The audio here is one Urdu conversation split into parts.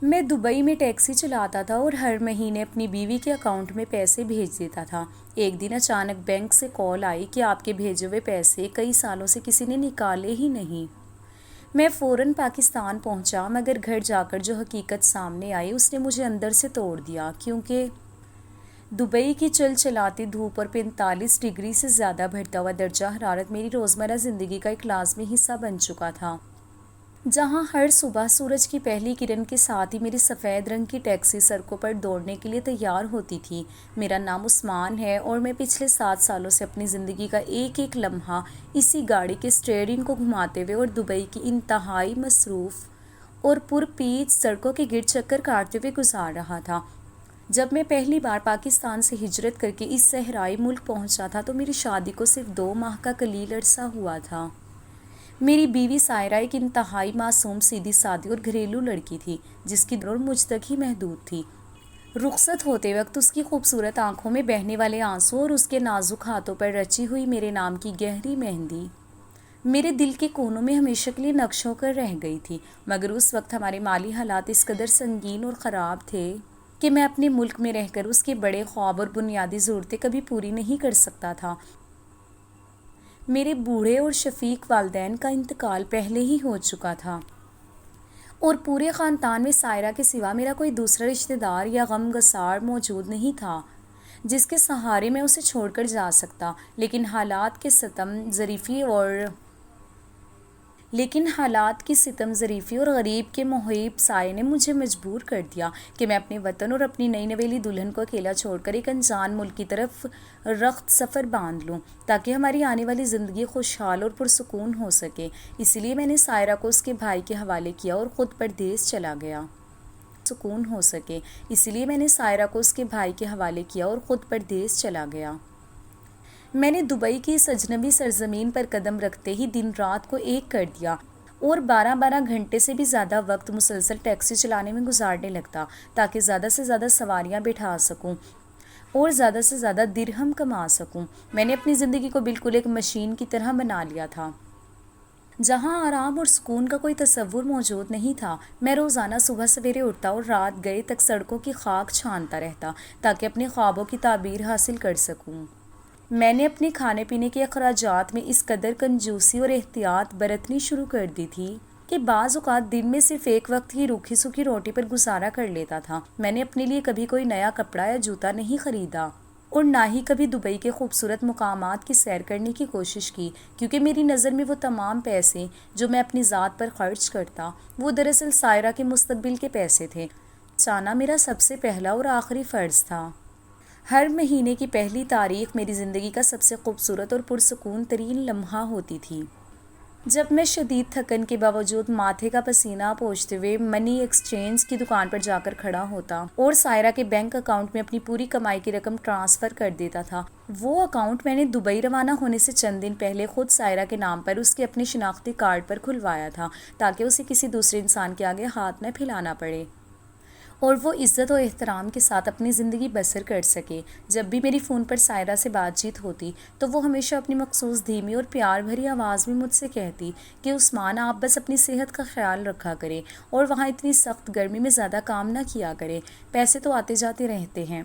میں دبئی میں ٹیکسی چلاتا تھا اور ہر مہینے اپنی بیوی کے اکاؤنٹ میں پیسے بھیج دیتا تھا۔ ایک دن اچانک بینک سے کال آئی کہ آپ کے بھیجے ہوئے پیسے کئی سالوں سے کسی نے نکالے ہی نہیں۔ میں فوراً پاکستان پہنچا، مگر گھر جا کر جو حقیقت سامنے آئی اس نے مجھے اندر سے توڑ دیا، کیونکہ دبئی کی چلچلاتی دھوپ اور 45 ڈگری سے زیادہ بڑھتا ہوا درجہ حرارت میری روزمرہ زندگی کا ایک لازمی حصہ بن چکا تھا۔ جہاں ہر صبح سورج کی پہلی کرن کے ساتھ ہی میری سفید رنگ کی ٹیکسی سڑکوں پر دوڑنے کے لیے تیار ہوتی تھی۔ میرا نام عثمان ہے اور میں پچھلے 7 سالوں سے اپنی زندگی کا ایک ایک لمحہ اسی گاڑی کے اسٹیئرنگ کو گھماتے ہوئے اور دبئی کی انتہائی مصروف اور پرپیچ سڑکوں کے گرد چکر کاٹتے ہوئے گزار رہا تھا۔ جب میں پہلی بار پاکستان سے ہجرت کر کے اس صحرائی ملک پہنچا تھا تو میری شادی کو صرف 2 ماہ کا قلیل عرصہ ہوا تھا۔ میری بیوی سائرہ ایک انتہائی معصوم، سیدھی سادی اور گھریلو لڑکی تھی جس کی دور مجھ تک ہی محدود تھی۔ رخصت ہوتے وقت اس کی خوبصورت آنکھوں میں بہنے والے آنسو اور اس کے نازک ہاتھوں پر رچی ہوئی میرے نام کی گہری مہندی میرے دل کے کونوں میں ہمیشہ کے لیے نقش ہو کر رہ گئی تھی۔ مگر اس وقت ہمارے مالی حالات اس قدر سنگین اور خراب تھے کہ میں اپنے ملک میں رہ کر اس کے بڑے خواب اور بنیادی ضرورتیں کبھی پوری نہیں کر سکتا تھا۔ میرے بوڑھے اور شفیق والدین کا انتقال پہلے ہی ہو چکا تھا اور پورے خاندان میں سائرہ کے سوا میرا کوئی دوسرا رشتہ دار یا غم گسار موجود نہیں تھا جس کے سہارے میں اسے چھوڑ کر جا سکتا۔ لیکن حالات کی ستم ظریفی اور غریب کے محیب سائے نے مجھے مجبور کر دیا کہ میں اپنے وطن اور اپنی نئی نویلی دلہن کو اکیلا چھوڑ کر ایک انجان ملک کی طرف رخت سفر باندھ لوں تاکہ ہماری آنے والی زندگی خوشحال اور پرسکون ہو سکے۔ اسی لیے میں نے سائرہ کو اس کے بھائی کے حوالے کیا اور خود پردیس چلا گیا۔ میں نے دبئی کی اس اجنبی سرزمین پر قدم رکھتے ہی دن رات کو ایک کر دیا اور 12 گھنٹے سے بھی زیادہ وقت مسلسل ٹیکسی چلانے میں گزارنے لگتا تاکہ زیادہ سے زیادہ سواریاں بٹھا سکوں اور زیادہ سے زیادہ درہم کما سکوں۔ میں نے اپنی زندگی کو بالکل ایک مشین کی طرح بنا لیا تھا جہاں آرام اور سکون کا کوئی تصور موجود نہیں تھا۔ میں روزانہ صبح سویرے اٹھتا اور رات گئے تک سڑکوں کی خاک چھانتا رہتا تاکہ اپنے خوابوں کی تعبیر حاصل کر سکوں۔ میں نے اپنے کھانے پینے کے اخراجات میں اس قدر کنجوسی اور احتیاط برتنی شروع کر دی تھی کہ بعض اوقات دن میں صرف ایک وقت ہی روکھی سوکھی روٹی پر گزارا کر لیتا تھا۔ میں نے اپنے لیے کبھی کوئی نیا کپڑا یا جوتا نہیں خریدا اور نہ ہی کبھی دبئی کے خوبصورت مقامات کی سیر کرنے کی کوشش کی، کیونکہ میری نظر میں وہ تمام پیسے جو میں اپنی ذات پر خرچ کرتا وہ دراصل سائرہ کے مستقبل کے پیسے تھے۔ بچانا میرا سب سے پہلا اور آخری فرض تھا۔ ہر مہینے کی پہلی تاریخ میری زندگی کا سب سے خوبصورت اور پرسکون ترین لمحہ ہوتی تھی، جب میں شدید تھکن کے باوجود ماتھے کا پسینہ پوچھتے ہوئے منی ایکسچینج کی دکان پر جا کر کھڑا ہوتا اور سائرہ کے بینک اکاؤنٹ میں اپنی پوری کمائی کی رقم ٹرانسفر کر دیتا تھا۔ وہ اکاؤنٹ میں نے دبئی روانہ ہونے سے چند دن پہلے خود سائرہ کے نام پر اس کے اپنے شناختی کارڈ پر کھلوایا تھا تاکہ اسے کسی دوسرے انسان کے آگے ہاتھ نہ پھیلانا پڑے اور وہ عزت و احترام کے ساتھ اپنی زندگی بسر کر سکے۔ جب بھی میری فون پر سائرہ سے بات چیت ہوتی تو وہ ہمیشہ اپنی مخصوص دھیمی اور پیار بھری آواز میں مجھ سے کہتی کہ عثمان، آپ بس اپنی صحت کا خیال رکھا کریں اور وہاں اتنی سخت گرمی میں زیادہ کام نہ کیا کریں۔ پیسے تو آتے جاتے رہتے ہیں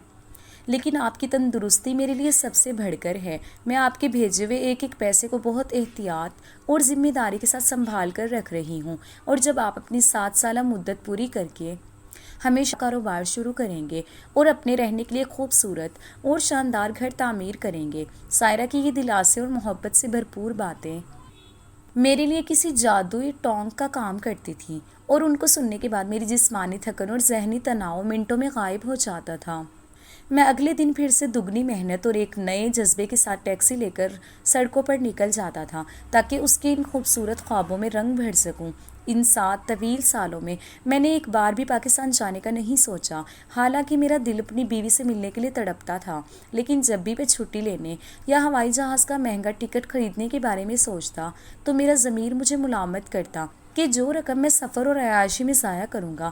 لیکن آپ کی تندرستی میرے لیے سب سے بڑھ کر ہے۔ میں آپ کے بھیجے ہوئے ایک ایک پیسے کو بہت احتیاط اور ذمہ داری کے ساتھ سنبھال کر رکھ رہی ہوں، اور جب آپ اپنی 7 سالہ مدت پوری کر کے ہمیشہ کاروبار شروع کریں گے اور اپنے رہنے کے لیے خوبصورت اور شاندار گھر تعمیر کریں گے۔ سائرہ کی یہ دلاسے اور محبت سے بھرپور باتیں میرے لیے کسی جادوئی ٹونک کا کام کرتی تھیں اور ان کو سننے کے بعد میری جسمانی تھکن اور ذہنی تناؤ منٹوں میں غائب ہو جاتا تھا۔ میں اگلے دن پھر سے دگنی محنت اور ایک نئے جذبے کے ساتھ ٹیکسی لے کر سڑکوں پر نکل جاتا تھا تاکہ اس کے ان خوبصورت خوابوں میں رنگ بھر سکوں۔ ان 7 طویل سالوں میں نے ایک بار بھی پاکستان جانے کا نہیں سوچا، حالانکہ میرا دل اپنی بیوی سے ملنے کے لیے تڑپتا تھا۔ لیکن جب بھی میں چھٹی لینے یا ہوائی جہاز کا مہنگا ٹکٹ خریدنے کے بارے میں سوچتا تو میرا ضمیر مجھے ملامت کرتا کہ جو رقم میں سفر اور عیاشی میں ضائع کروں گا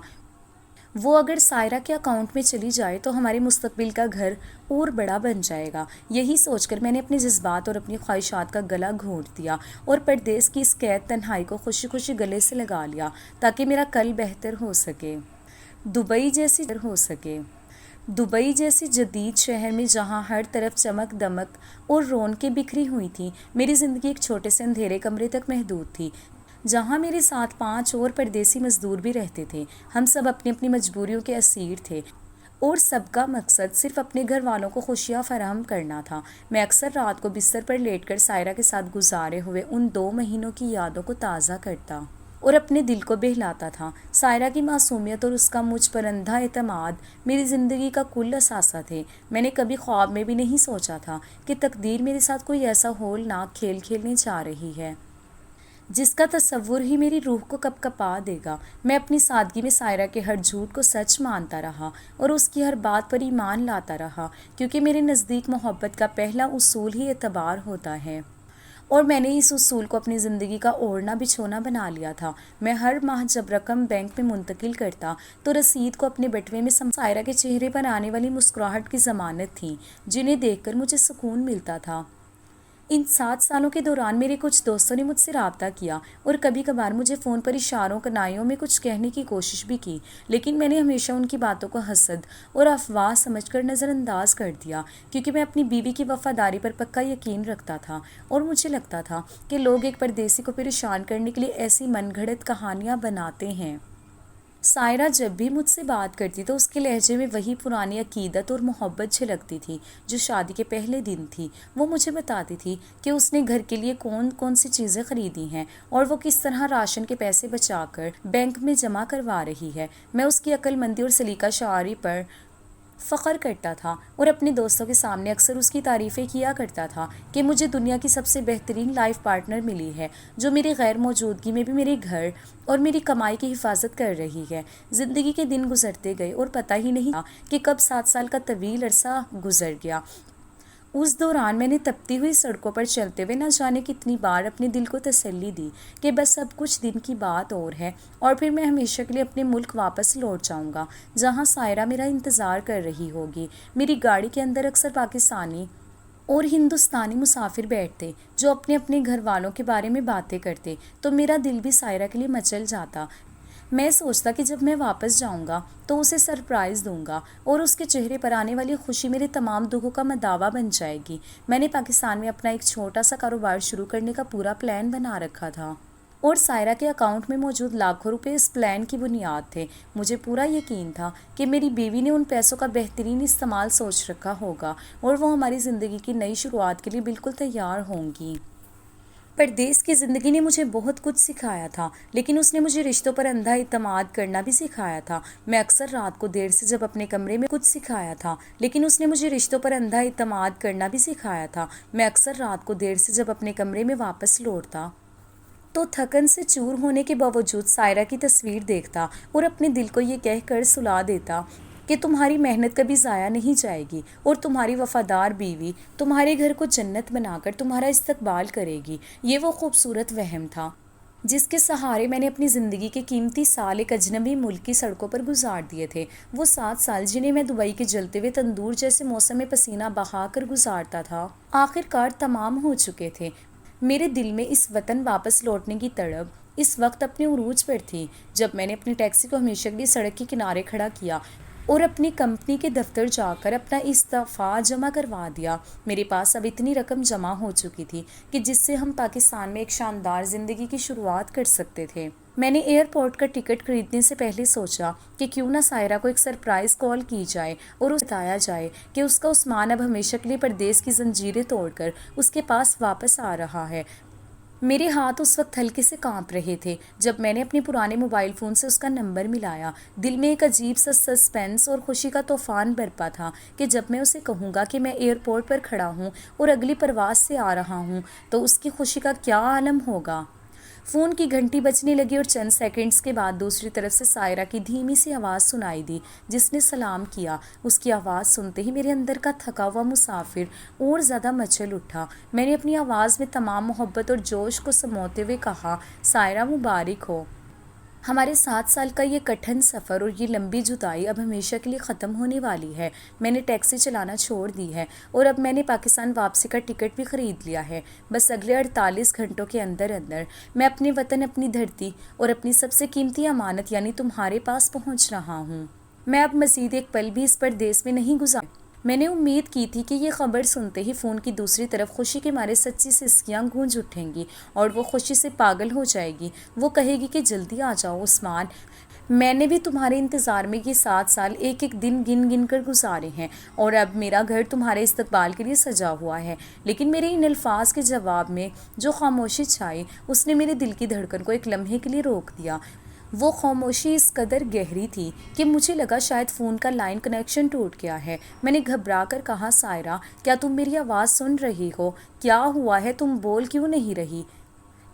وہ اگر سائرہ کے اکاؤنٹ میں چلی جائے تو ہمارے مستقبل کا گھر اور بڑا بن جائے گا۔ یہی سوچ کر میں نے اپنے جذبات اور اپنی خواہشات کا گلا گھونٹ دیا اور پردیس کی اس قید تنہائی کو خوشی خوشی گلے سے لگا لیا تاکہ میرا کل بہتر ہو سکے۔ دبئی جیسی ہو سکے۔ دبئی جیسی جدید شہر میں جہاں ہر طرف چمک دمک اور رونقیں بکھری ہوئی تھیں، میری زندگی ایک چھوٹے سے اندھیرے کمرے تک محدود تھی، جہاں میرے ساتھ 5 اور پردیسی مزدور بھی رہتے تھے۔ ہم سب اپنی اپنی مجبوریوں کے اسیر تھے اور سب کا مقصد صرف اپنے گھر والوں کو خوشیاں فراہم کرنا تھا۔ میں اکثر رات کو بستر پر لیٹ کر سائرہ کے ساتھ گزارے ہوئے ان 2 مہینوں کی یادوں کو تازہ کرتا اور اپنے دل کو بہلاتا تھا۔ سائرہ کی معصومیت اور اس کا مجھ پر اندھا اعتماد میری زندگی کا کل اثاثہ تھے۔ میں نے کبھی خواب میں بھی نہیں سوچا تھا کہ تقدیر میرے ساتھ کوئی ایسا ہولناک کھیل کھیلنے جا رہی ہے جس کا تصور ہی میری روح کو کپ کپا دے گا۔ میں اپنی سادگی میں سائرہ کے ہر جھوٹ کو سچ مانتا رہا اور اس کی ہر بات پر ایمان لاتا رہا، کیونکہ میرے نزدیک محبت کا پہلا اصول ہی اعتبار ہوتا ہے، اور میں نے اس اصول کو اپنی زندگی کا اوڑھنا بچھونا بنا لیا تھا۔ میں ہر ماہ جب رقم بینک میں منتقل کرتا تو رسید کو اپنے بٹوے میں سائرہ کے چہرے پر آنے والی مسکراہٹ کی ضمانت تھی، جنہیں دیکھ کر مجھے سکون ملتا تھا۔ ان 7 سالوں کے دوران میرے کچھ دوستوں نے مجھ سے رابطہ کیا اور کبھی کبھار مجھے فون پر اشاروں کنائیوں میں کچھ کہنے کی کوشش بھی کی، لیکن میں نے ہمیشہ ان کی باتوں کو حسد اور افواہ سمجھ کر نظر انداز کر دیا، کیونکہ میں اپنی بیوی کی وفاداری پر پکا یقین رکھتا تھا اور مجھے لگتا تھا کہ لوگ ایک پردیسی کو پریشان کرنے کے لیے ایسی من گھڑت کہانیاں بناتے ہیں۔ سائرہ جب بھی مجھ سے بات کرتی تو اس کے لہجے میں وہی پرانی عقیدت اور محبت جھلکتی تھی جو شادی کے پہلے دن تھی۔ وہ مجھے بتاتی تھی کہ اس نے گھر کے لیے کون کون سی چیزیں خریدی ہیں اور وہ کس طرح راشن کے پیسے بچا کر بینک میں جمع کروا رہی ہے۔ میں اس کی عقل مندی اور سلیقہ شعاری پر فخر کرتا تھا اور اپنے دوستوں کے سامنے اکثر اس کی تعریفیں کیا کرتا تھا کہ مجھے دنیا کی سب سے بہترین لائف پارٹنر ملی ہے، جو میری غیر موجودگی میں بھی میرے گھر اور میری کمائی کی حفاظت کر رہی ہے۔ زندگی کے دن گزرتے گئے اور پتہ ہی نہیں تھا کہ کب 7 سال کا طویل عرصہ گزر گیا۔ اس دوران میں نے تپتی ہوئی سڑکوں پر چلتے ہوئے نہ جانے کتنی بار اپنے دل کو تسلی دی کہ بس اب کچھ دن کی بات اور ہے اور پھر میں ہمیشہ کے لیے اپنے ملک واپس لوٹ جاؤں گا، جہاں سائرہ میرا انتظار کر رہی ہوگی۔ میری گاڑی کے اندر اکثر پاکستانی اور ہندوستانی مسافر بیٹھتے جو اپنے اپنے گھر والوں کے بارے میں باتیں کرتے، تو میرا دل بھی سائرہ کے لیے مچل جاتا۔ میں سوچتا کہ جب میں واپس جاؤں گا تو اسے سرپرائز دوں گا اور اس کے چہرے پر آنے والی خوشی میرے تمام دکھوں کا مداوا بن جائے گی۔ میں نے پاکستان میں اپنا ایک چھوٹا سا کاروبار شروع کرنے کا پورا پلان بنا رکھا تھا اور سائرہ کے اکاؤنٹ میں موجود لاکھوں روپے اس پلان کی بنیاد تھے۔ مجھے پورا یقین تھا کہ میری بیوی نے ان پیسوں کا بہترین استعمال سوچ رکھا ہوگا اور وہ ہماری زندگی کی نئی شروعات کے لیے بالکل تیار ہوں گی۔ پردیس کی زندگی نے مجھے بہت کچھ سکھایا تھا، لیکن اس نے مجھے رشتوں پر اندھا اعتماد کرنا بھی سکھایا تھا۔ میں اکثر رات کو دیر سے جب اپنے کمرے میں کچھ سکھایا تھا لیکن اس نے مجھے رشتوں پر اندھا اعتماد کرنا بھی سکھایا تھا۔ میں اکثر رات کو دیر سے جب اپنے کمرے میں واپس لوٹتا تو تھکن سے چور ہونے کے باوجود سائرہ کی تصویر دیکھتا اور اپنے دل کو یہ کہہ کر سلا دیتا کہ تمہاری محنت کبھی ضائع نہیں جائے گی اور تمہاری وفادار بیوی تمہارے گھر کو جنت بنا کر تمہارا استقبال کرے گی۔ یہ وہ خوبصورت وہم تھا جس کے سہارے میں نے اپنی زندگی کے قیمتی سال ایک اجنبی ملک کی سڑکوں پر گزار دیے تھے۔ وہ 7 سال جنہیں میں دبئی کے جلتے ہوئے تندور جیسے موسم میں پسینہ بہا کر گزارتا تھا، آخر کار تمام ہو چکے تھے۔ میرے دل میں اس وطن واپس لوٹنے کی تڑپ اس وقت اپنے عروج پر تھی جب میں نے اپنی ٹیکسی کو ہمیشہ کے لیے سڑک کے کنارے کھڑا کیا اور اپنی کمپنی کے دفتر جا کر اپنا استعفیٰ جمع کروا دیا۔ میرے پاس اب اتنی رقم جمع ہو چکی تھی کہ جس سے ہم پاکستان میں ایک شاندار زندگی کی شروعات کر سکتے تھے۔ میں نے ایئرپورٹ کا ٹکٹ خریدنے سے پہلے سوچا کہ کیوں نہ سائرہ کو ایک سرپرائز کال کی جائے اور اسے بتایا جائے کہ اس کا عثمان اب ہمیشہ کے لیے پردیس کی زنجیریں توڑ کر اس کے پاس واپس آ رہا ہے۔ میرے ہاتھ اس وقت ہلکے سے کانپ رہے تھے جب میں نے اپنے پرانے موبائل فون سے اس کا نمبر ملایا۔ دل میں ایک عجیب سا سسپینس اور خوشی کا طوفان برپا تھا کہ جب میں اسے کہوں گا کہ میں ایئرپورٹ پر کھڑا ہوں اور اگلی پرواز سے آ رہا ہوں تو اس کی خوشی کا کیا عالم ہوگا۔ فون کی گھنٹی بجنے لگی اور چند سیکنڈز کے بعد دوسری طرف سے سائرہ کی دھیمی سی آواز سنائی دی جس نے سلام کیا۔ اس کی آواز سنتے ہی میرے اندر کا تھکا ہوا مسافر اور زیادہ مچل اٹھا۔ میں نے اپنی آواز میں تمام محبت اور جوش کو سموتے ہوئے کہا، سائرہ مبارک ہو۔ ہمارے 7 سال کا یہ کٹھن سفر اور یہ لمبی جدائی اب ہمیشہ کے لیے ختم ہونے والی ہے۔ میں نے ٹیکسی چلانا چھوڑ دی ہے اور اب میں نے پاکستان واپسی کا ٹکٹ بھی خرید لیا ہے۔ بس اگلے 48 گھنٹوں کے اندر میں اپنے وطن، اپنی دھرتی اور اپنی سب سے قیمتی امانت یعنی تمہارے پاس پہنچ رہا ہوں۔ میں اب مزید ایک پل بھی اس پردیس میں نہیں گزار۔ میں نے امید کی تھی کہ یہ خبر سنتے ہی فون کی دوسری طرف خوشی کے مارے سچی سسکیاں گونج اٹھیں گی اور وہ خوشی سے پاگل ہو جائے گی۔ وہ کہے گی کہ جلدی آ جاؤ عثمان، میں نے بھی تمہارے انتظار میں یہ 7 سال ایک ایک دن گن گن کر گزارے ہیں اور اب میرا گھر تمہارے استقبال کے لیے سجا ہوا ہے۔ لیکن میرے ان الفاظ کے جواب میں جو خاموشی چھائی اس نے میرے دل کی دھڑکن کو ایک لمحے کے لیے روک دیا۔ وہ خاموشی اس قدر گہری تھی کہ مجھے لگا شاید فون کا لائن کنیکشن ٹوٹ گیا ہے۔ میں نے گھبرا کر کہا، سائرہ کیا تم میری آواز سن رہی ہو؟ کیا ہوا ہے؟ تم بول کیوں نہیں رہی؟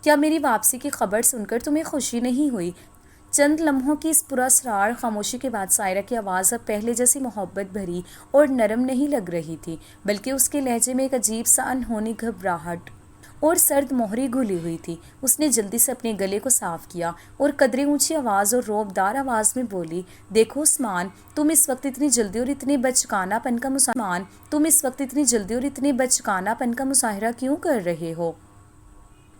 کیا میری واپسی کی خبر سن کر تمہیں خوشی نہیں ہوئی؟ چند لمحوں کی اس پراسرار خاموشی کے بعد سائرہ کی آواز اب پہلے جیسی محبت بھری اور نرم نہیں لگ رہی تھی، بلکہ اس کے لہجے میں ایک عجیب سا انہونی گھبراہٹ اور سرد مہری گھلی ہوئی تھی۔ اس نے جلدی سے اپنے گلے کو صاف کیا اور قدرے اونچی آواز اور روبدار آواز میں بولی، دیکھو عثمان، تم اس وقت اتنی جلدی اور اتنے بچکانہ پن کا مظاہرہ کیوں کر رہے ہو؟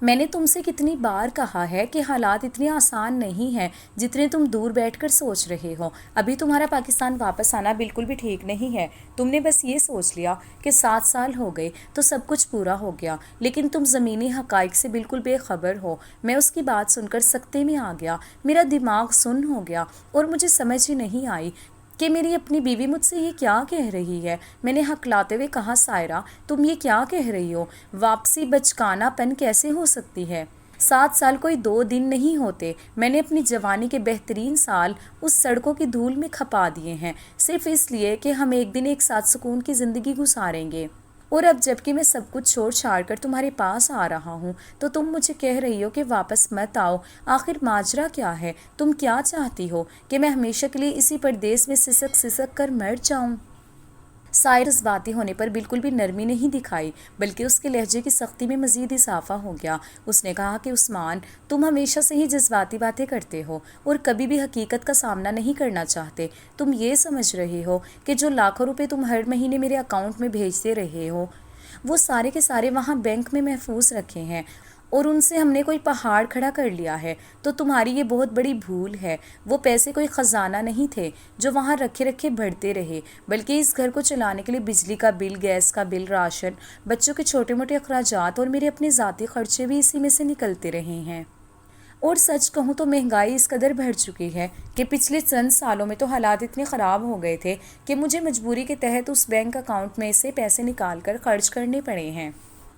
میں نے تم سے کتنی بار کہا ہے کہ حالات اتنے آسان نہیں ہیں جتنے تم دور بیٹھ کر سوچ رہے ہو۔ ابھی تمہارا پاکستان واپس آنا بالکل بھی ٹھیک نہیں ہے۔ تم نے بس یہ سوچ لیا کہ 7 سال ہو گئے تو سب کچھ پورا ہو گیا، لیکن تم زمینی حقائق سے بالکل بے خبر ہو۔ میں اس کی بات سن کر سکتے میں آ گیا، میرا دماغ سن ہو گیا اور مجھے سمجھ ہی نہیں آئی کہ میری اپنی بیوی مجھ سے یہ کیا کہہ رہی ہے۔ میں نے ہکلاتے ہوئے کہا، سائرہ تم یہ کیا کہہ رہی ہو؟ واپسی بچکانہ پن کیسے ہو سکتی ہے؟ 7 سال کوئی 2 دن نہیں ہوتے۔ میں نے اپنی جوانی کے بہترین سال اس سڑکوں کی دھول میں کھپا دیے ہیں، صرف اس لیے کہ ہم ایک دن ایک ساتھ سکون کی زندگی گزاریں گے۔ اور اب جب کہ میں سب کچھ چھوڑ چھاڑ کر تمہارے پاس آ رہا ہوں تو تم مجھے کہہ رہی ہو کہ واپس مت آؤ۔ آخر ماجرا کیا ہے؟ تم کیا چاہتی ہو کہ میں ہمیشہ کے لیے اسی پردیس میں سسک سسک کر مر جاؤں؟ سائرہ جذباتی ہونے پر بالکل بھی نرمی نہیں دکھائی، بلکہ اس کے لہجے کی سختی میں مزید اضافہ ہو گیا۔ اس نے کہا کہ عثمان، تم ہمیشہ سے ہی جذباتی باتیں کرتے ہو اور کبھی بھی حقیقت کا سامنا نہیں کرنا چاہتے۔ تم یہ سمجھ رہے ہو کہ جو لاکھوں روپے تم ہر مہینے میرے اکاؤنٹ میں بھیجتے رہے ہو وہ سارے کے سارے وہاں بینک میں محفوظ رکھے ہیں اور ان سے ہم نے کوئی پہاڑ کھڑا کر لیا ہے؟ تو تمہاری یہ بہت بڑی بھول ہے۔ وہ پیسے کوئی خزانہ نہیں تھے جو وہاں رکھے رکھے بڑھتے رہے، بلکہ اس گھر کو چلانے کے لیے بجلی کا بل، گیس کا بل، راشن، بچوں کے چھوٹے موٹے اخراجات اور میرے اپنے ذاتی خرچے بھی اسی میں سے نکلتے رہے ہیں۔ اور سچ کہوں تو مہنگائی اس قدر بڑھ چکی ہے کہ پچھلے چند سالوں میں تو حالات اتنے خراب ہو گئے تھے کہ مجھے مجبوری کے تحت اس بینک اکاؤنٹ میں سے پیسے نکال کر خرچ کرنے پڑے ہیں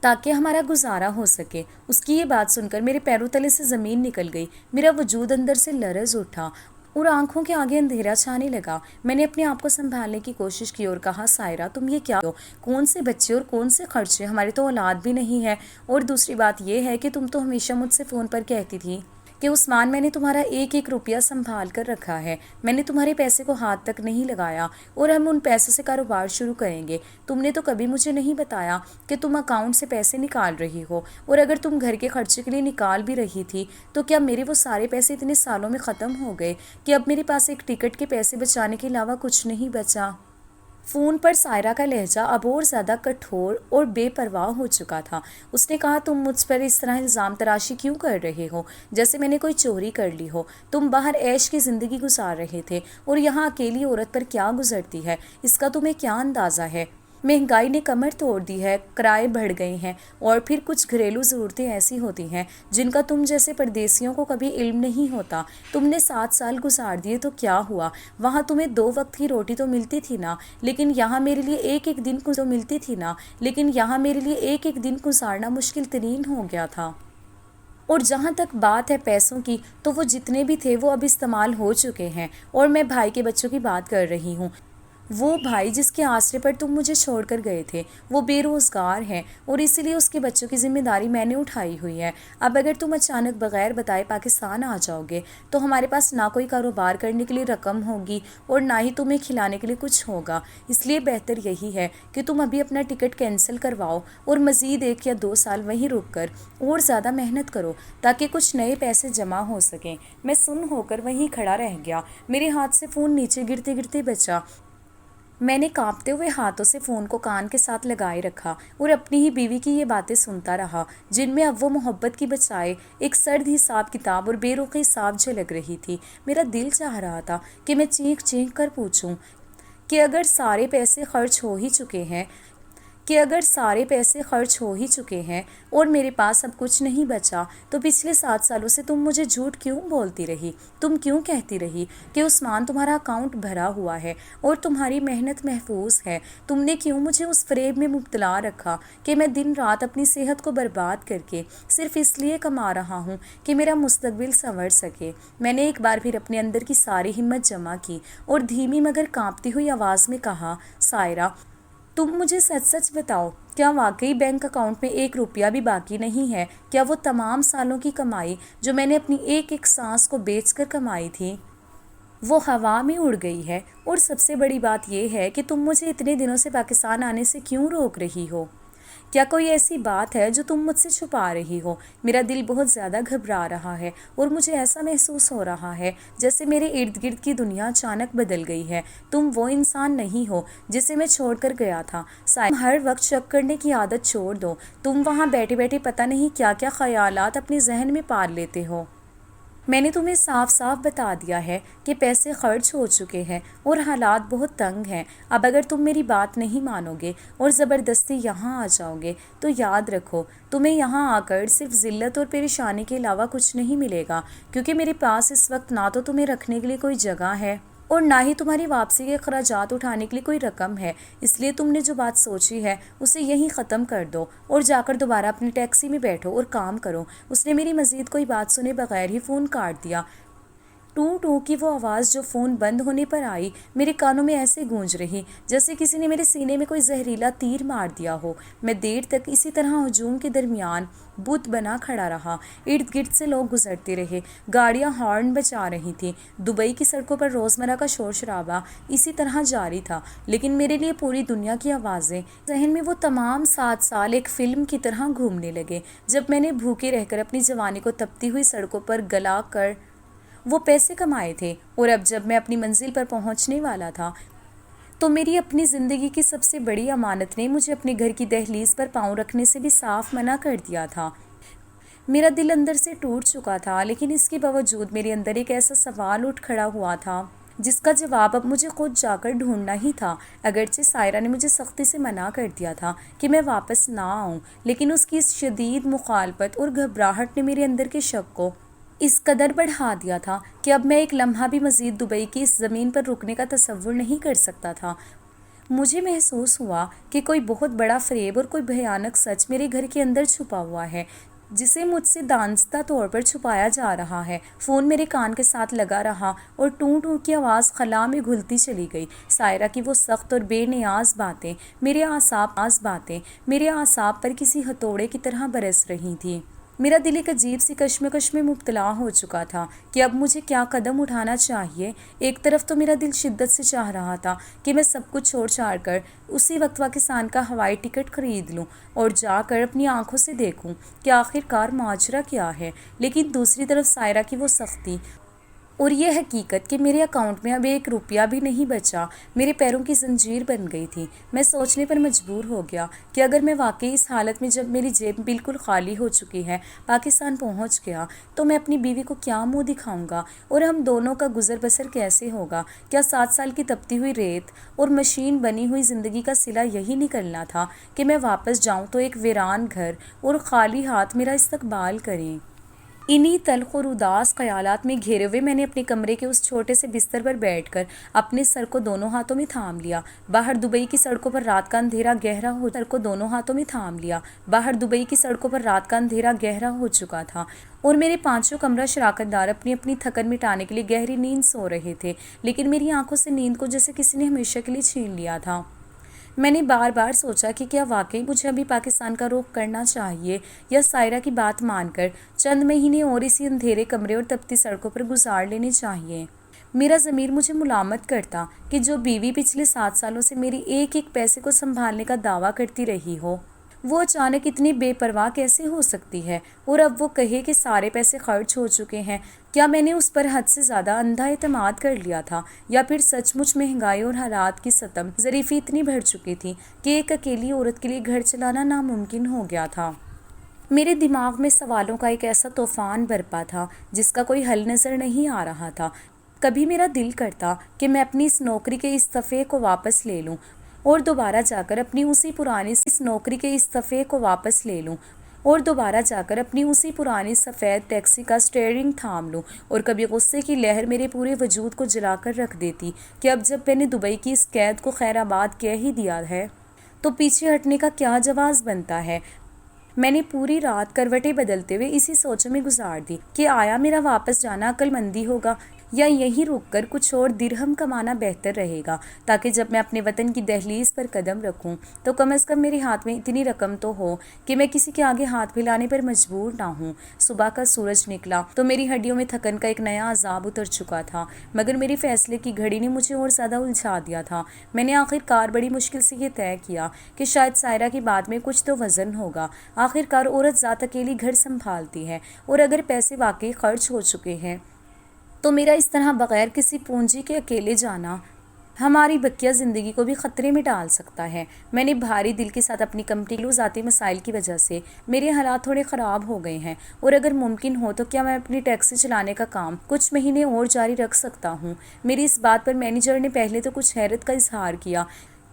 تاکہ ہمارا گزارا ہو سکے۔ اس کی یہ بات سن کر میرے پیروں تلے سے زمین نکل گئی، میرا وجود اندر سے لرز اٹھا اور آنکھوں کے آگے اندھیرا چھانے لگا۔ میں نے اپنے آپ کو سنبھالنے کی کوشش کی اور کہا، سائرہ تم یہ کیا ہو؟ کون سے بچے اور کون سے خرچے؟ ہمارے تو اولاد بھی نہیں ہے۔ اور دوسری بات یہ ہے کہ تم تو ہمیشہ مجھ سے فون پر کہتی تھی کہ عثمان، میں نے تمہارا ایک ایک روپیہ سنبھال کر رکھا ہے، میں نے تمہارے پیسے کو ہاتھ تک نہیں لگایا اور ہم ان پیسوں سے کاروبار شروع کریں گے۔ تم نے تو کبھی مجھے نہیں بتایا کہ تم اکاؤنٹ سے پیسے نکال رہی ہو، اور اگر تم گھر کے خرچے کے لیے نکال بھی رہی تھی تو کیا میرے وہ سارے پیسے اتنے سالوں میں ختم ہو گئے کہ اب میرے پاس ایک ٹکٹ کے پیسے بچانے کے علاوہ کچھ نہیں بچا؟ فون پر سائرہ کا لہجہ اب اور زیادہ کٹھور اور بے پرواہ ہو چکا تھا۔ اس نے کہا، تم مجھ پر اس طرح الزام تراشی کیوں کر رہے ہو جیسے میں نے کوئی چوری کر لی ہو؟ تم باہر عیش کی زندگی گزار رہے تھے اور یہاں اکیلی عورت پر کیا گزرتی ہے، اس کا تمہیں کیا اندازہ ہے؟ مہنگائی نے کمر توڑ دی ہے، کرائے بڑھ گئے ہیں اور پھر کچھ گھریلو ضرورتیں ایسی ہوتی ہیں جن کا تم جیسے پردیسیوں کو کبھی علم نہیں ہوتا۔ تم نے 7 سال گزار دیے تو کیا ہوا؟ وہاں تمہیں 2 وقت کی روٹی تو ملتی تھی نا، لیکن یہاں میرے لیے ایک ایک دن گزارنا مشکل ترین ہو گیا تھا۔ اور جہاں تک بات ہے پیسوں کی، تو وہ جتنے بھی تھے وہ اب استعمال ہو چکے ہیں، اور میں بھائی کے بچوں کی بات کر رہی ہوں۔ وہ بھائی جس کے آسرے پر تم مجھے چھوڑ کر گئے تھے وہ بے روزگار ہے اور اسی لیے اس کے بچوں کی ذمہ داری میں نے اٹھائی ہوئی ہے۔ اب اگر تم اچانک بغیر بتائے پاکستان آ جاؤ گے تو ہمارے پاس نہ کوئی کاروبار کرنے کے لیے رقم ہوگی اور نہ ہی تمہیں کھلانے کے لیے کچھ ہوگا۔ اس لیے بہتر یہی ہے کہ تم ابھی اپنا ٹکٹ کینسل کرواؤ اور مزید 1 یا 2 سال وہیں رک کر اور زیادہ محنت کرو تاکہ کچھ نئے پیسے جمع ہو سکیں۔ میں سن ہو کر وہیں کھڑا رہ گیا، میرے ہاتھ سے فون نیچے گرتے گرتے بچا۔ میں نے کانپتے ہوئے ہاتھوں سے فون کو کان کے ساتھ لگائے رکھا اور اپنی ہی بیوی کی یہ باتیں سنتا رہا جن میں اب وہ محبت کی بجائے ایک سرد حساب کتاب اور بے رخی صاف جھلک رہی تھی۔ میرا دل چاہ رہا تھا کہ میں چینخ چینخ کر پوچھوں کہ اگر سارے پیسے خرچ ہو ہی چکے ہیں اور میرے پاس اب کچھ نہیں بچا تو پچھلے 7 سالوں سے تم مجھے جھوٹ کیوں بولتی رہی؟ تم کیوں کہتی رہی کہ عثمان تمہارا اکاؤنٹ بھرا ہوا ہے اور تمہاری محنت محفوظ ہے؟ تم نے کیوں مجھے اس فریب میں مبتلا رکھا کہ میں دن رات اپنی صحت کو برباد کر کے صرف اس لیے کما رہا ہوں کہ میرا مستقبل سنور سکے؟ میں نے ایک بار پھر اپنے اندر کی ساری ہمت جمع کی اور دھیمی مگر کانپتی ہوئی آواز میں کہا، سائرہ تم مجھے سچ سچ بتاؤ، کیا واقعی بینک اکاؤنٹ میں 1 روپیہ بھی باقی نہیں ہے؟ کیا وہ تمام سالوں کی کمائی جو میں نے اپنی ایک ایک سانس کو بیچ کر کمائی تھی وہ ہوا میں اڑ گئی ہے؟ اور سب سے بڑی بات یہ ہے کہ تم مجھے اتنے دنوں سے پاکستان آنے سے کیوں روک رہی ہو؟ کیا کوئی ایسی بات ہے جو تم مجھ سے چھپا رہی ہو؟ میرا دل بہت زیادہ گھبرا رہا ہے اور مجھے ایسا محسوس ہو رہا ہے جیسے میرے ارد گرد کی دنیا اچانک بدل گئی ہے۔ تم وہ انسان نہیں ہو جسے میں چھوڑ کر گیا تھا۔ تم ہر وقت شک کرنے کی عادت چھوڑ دو۔ تم وہاں بیٹھے بیٹھے پتہ نہیں کیا کیا خیالات اپنے ذہن میں پال لیتے ہو۔ میں نے تمہیں صاف صاف بتا دیا ہے کہ پیسے خرچ ہو چکے ہیں اور حالات بہت تنگ ہیں۔ اب اگر تم میری بات نہیں مانو گے اور زبردستی یہاں آ جاؤ گے تو یاد رکھو تمہیں یہاں آ کر صرف ذلت اور پریشانی کے علاوہ کچھ نہیں ملے گا، کیونکہ میرے پاس اس وقت نہ تو تمہیں رکھنے کے لیے کوئی جگہ ہے اور نہ ہی تمہاری واپسی کے اخراجات اٹھانے کے لیے کوئی رقم ہے۔ اس لیے تم نے جو بات سوچی ہے اسے یہیں ختم کر دو اور جا کر دوبارہ اپنی ٹیکسی میں بیٹھو اور کام کرو۔ اس نے میری مزید کوئی بات سنے بغیر ہی فون کاٹ دیا۔ ٹوں ٹوں کی وہ آواز جو فون بند ہونے پر آئی میرے کانوں میں ایسے گونج رہی جیسے کسی نے میرے سینے میں کوئی زہریلا تیر مار دیا ہو۔ میں دیر تک اسی طرح ہجوم کے درمیان بت بنا کھڑا رہا۔ ارد گرد سے لوگ گزرتے رہے، گاڑیاں ہارن بجا رہی تھیں، دبئی کی سڑکوں پر روزمرہ کا شور شرابہ اسی طرح جاری تھا، لیکن میرے لیے پوری دنیا کی آوازیں ذہن میں وہ تمام 7 سال ایک فلم کی طرح گھومنے لگے جب میں نے بھوکے رہ کر اپنی جوانی کو تپتی ہوئی سڑکوں پر گلا کر وہ پیسے کمائے تھے، اور اب جب میں اپنی منزل پر پہنچنے والا تھا تو میری اپنی زندگی کی سب سے بڑی امانت نے مجھے اپنے گھر کی دہلیز پر پاؤں رکھنے سے بھی صاف منع کر دیا تھا۔ میرا دل اندر سے ٹوٹ چکا تھا، لیکن اس کے باوجود میرے اندر ایک ایسا سوال اٹھ کھڑا ہوا تھا جس کا جواب اب مجھے خود جا کر ڈھونڈنا ہی تھا۔ اگرچہ سائرہ نے مجھے سختی سے منع کر دیا تھا کہ میں واپس نہ آؤں، لیکن اس کی اس شدید مخالفت اور گھبراہٹ نے میرے اندر کے شک کو اس قدر بڑھا دیا تھا کہ اب میں ایک لمحہ بھی مزید دبئی کی اس زمین پر رکنے کا تصور نہیں کر سکتا تھا۔ مجھے محسوس ہوا کہ کوئی بہت بڑا فریب اور کوئی بھیانک سچ میرے گھر کے اندر چھپا ہوا ہے جسے مجھ سے دانستہ طور پر چھپایا جا رہا ہے۔ فون میرے کان کے ساتھ لگا رہا اور ٹوں ٹوں کی آواز خلا میں گھلتی چلی گئی۔ سائرہ کی وہ سخت اور بے نیاز باتیں میرے اعصاب پر کسی ہتھوڑے کی طرح برس رہی تھیں۔ میرا دل ایک عجیب سی کشمکش میں مبتلا ہو چکا تھا کہ اب مجھے کیا قدم اٹھانا چاہیے۔ ایک طرف تو میرا دل شدت سے چاہ رہا تھا کہ میں سب کچھ چھوڑ چھاڑ کر اسی وقت پاکستان کا ہوائی ٹکٹ خرید لوں اور جا کر اپنی آنکھوں سے دیکھوں کہ آخر کار ماجرا کیا ہے، لیکن دوسری طرف سائرہ کی وہ سختی اور یہ حقیقت کہ میرے اکاؤنٹ میں اب 1 روپیہ بھی نہیں بچا میرے پیروں کی زنجیر بن گئی تھی۔ میں سوچنے پر مجبور ہو گیا کہ اگر میں واقعی اس حالت میں جب میری جیب بالکل خالی ہو چکی ہے پاکستان پہنچ گیا تو میں اپنی بیوی کو کیا منہ دکھاؤں گا اور ہم دونوں کا گزر بسر کیسے ہوگا؟ کیا 7 سال کی تپتی ہوئی ریت اور مشین بنی ہوئی زندگی کا صلہ یہی نکلنا تھا کہ میں واپس جاؤں تو ایک ویران گھر اور خالی ہاتھ میرا استقبال کریں؟ انہی تلخ اور اداس خیالات میں گھیرے ہوئے میں نے اپنے کمرے کے اس چھوٹے سے بستر پر بیٹھ کر اپنے سر کو دونوں ہاتھوں میں تھام لیا۔ باہر دبئی کی سڑکوں پر رات کا اندھیرا گہرا ہو چکا تھا اور میرے پانچوں کمرہ شراکت دار اپنی اپنی تھکن مٹانے کے لیے گہری نیند سو رہے تھے، لیکن میری آنکھوں سے نیند کو جیسے کسی نے ہمیشہ کے لیے چھین لیا تھا۔ میں نے بار بار سوچا کہ کیا واقعی مجھے ابھی پاکستان کا رخ کرنا چاہیے یا سائرہ کی بات مان کر چند مہینے اور اسی اندھیرے کمرے اور تپتی سڑکوں پر گزار لینے چاہیے۔ میرا ضمیر مجھے ملامت کرتا کہ جو بیوی پچھلے 7 سالوں سے میری ایک ایک پیسے کو سنبھالنے کا دعویٰ کرتی رہی ہو، وہ اچانک اتنی بے پرواہ کیسے ہو سکتی ہے اور اب وہ کہے کہ سارے پیسے خرچ ہو چکے ہیں۔ کیا میں نے اس پر حد سے زیادہ اندھا اعتماد کر لیا تھا یا پھر سچ مچ مہنگائی اور حالات کی ستم ظریفی اتنی بڑھ چکی تھی کہ ایک اکیلی عورت کے لیے گھر چلانا ناممکن ہو گیا تھا؟ میرے دماغ میں سوالوں کا ایک ایسا طوفان برپا تھا جس کا کوئی حل نظر نہیں آ رہا تھا۔ کبھی میرا دل کرتا کہ میں اپنی اس نوکری کے استعفے کو واپس لے لوں اور دوبارہ جا کر اپنی اسی پرانی سفید ٹیکسی کا اسٹیئرنگ تھام لوں، اور کبھی غصے کی لہر میرے پورے وجود کو جلا کر رکھ دیتی کہ اب جب میں نے دبئی کی اس قید کو خیر آباد کہہ ہی دیا ہے تو پیچھے ہٹنے کا کیا جواز بنتا ہے۔ میں نے پوری رات کروٹیں بدلتے ہوئے اسی سوچ میں گزار دی کہ آیا میرا واپس جانا عقل مندی ہوگا یا یہیں رک کر کچھ اور درہم کمانا بہتر رہے گا، تاکہ جب میں اپنے وطن کی دہلیز پر قدم رکھوں تو کم از کم میرے ہاتھ میں اتنی رقم تو ہو کہ میں کسی کے آگے ہاتھ پھیلانے پر مجبور نہ ہوں۔ صبح کا سورج نکلا تو میری ہڈیوں میں تھکن کا ایک نیا عذاب اتر چکا تھا، مگر میری فیصلے کی گھڑی نے مجھے اور زیادہ الجھا دیا تھا۔ میں نے آخر کار بڑی مشکل سے یہ طے کیا کہ شاید سائرہ کی بات میں کچھ تو وزن ہوگا۔ آخر کار عورت ذات اکیلی گھر سنبھالتی ہے، اور اگر پیسے واقعی خرچ ہو چکے ہیں تو میرا اس طرح بغیر کسی پونجی کے اکیلے جانا ہماری بقیہ زندگی کو بھی خطرے میں ڈال سکتا ہے۔ میں نے بھاری دل کے ساتھ اپنی کمپنی کے ذاتی مسائل کی وجہ سے میرے حالات تھوڑے خراب ہو گئے ہیں، اور اگر ممکن ہو تو کیا میں اپنی ٹیکسی چلانے کا کام کچھ مہینے اور جاری رکھ سکتا ہوں۔ میری اس بات پر مینیجر نے پہلے تو کچھ حیرت کا اظہار کیا،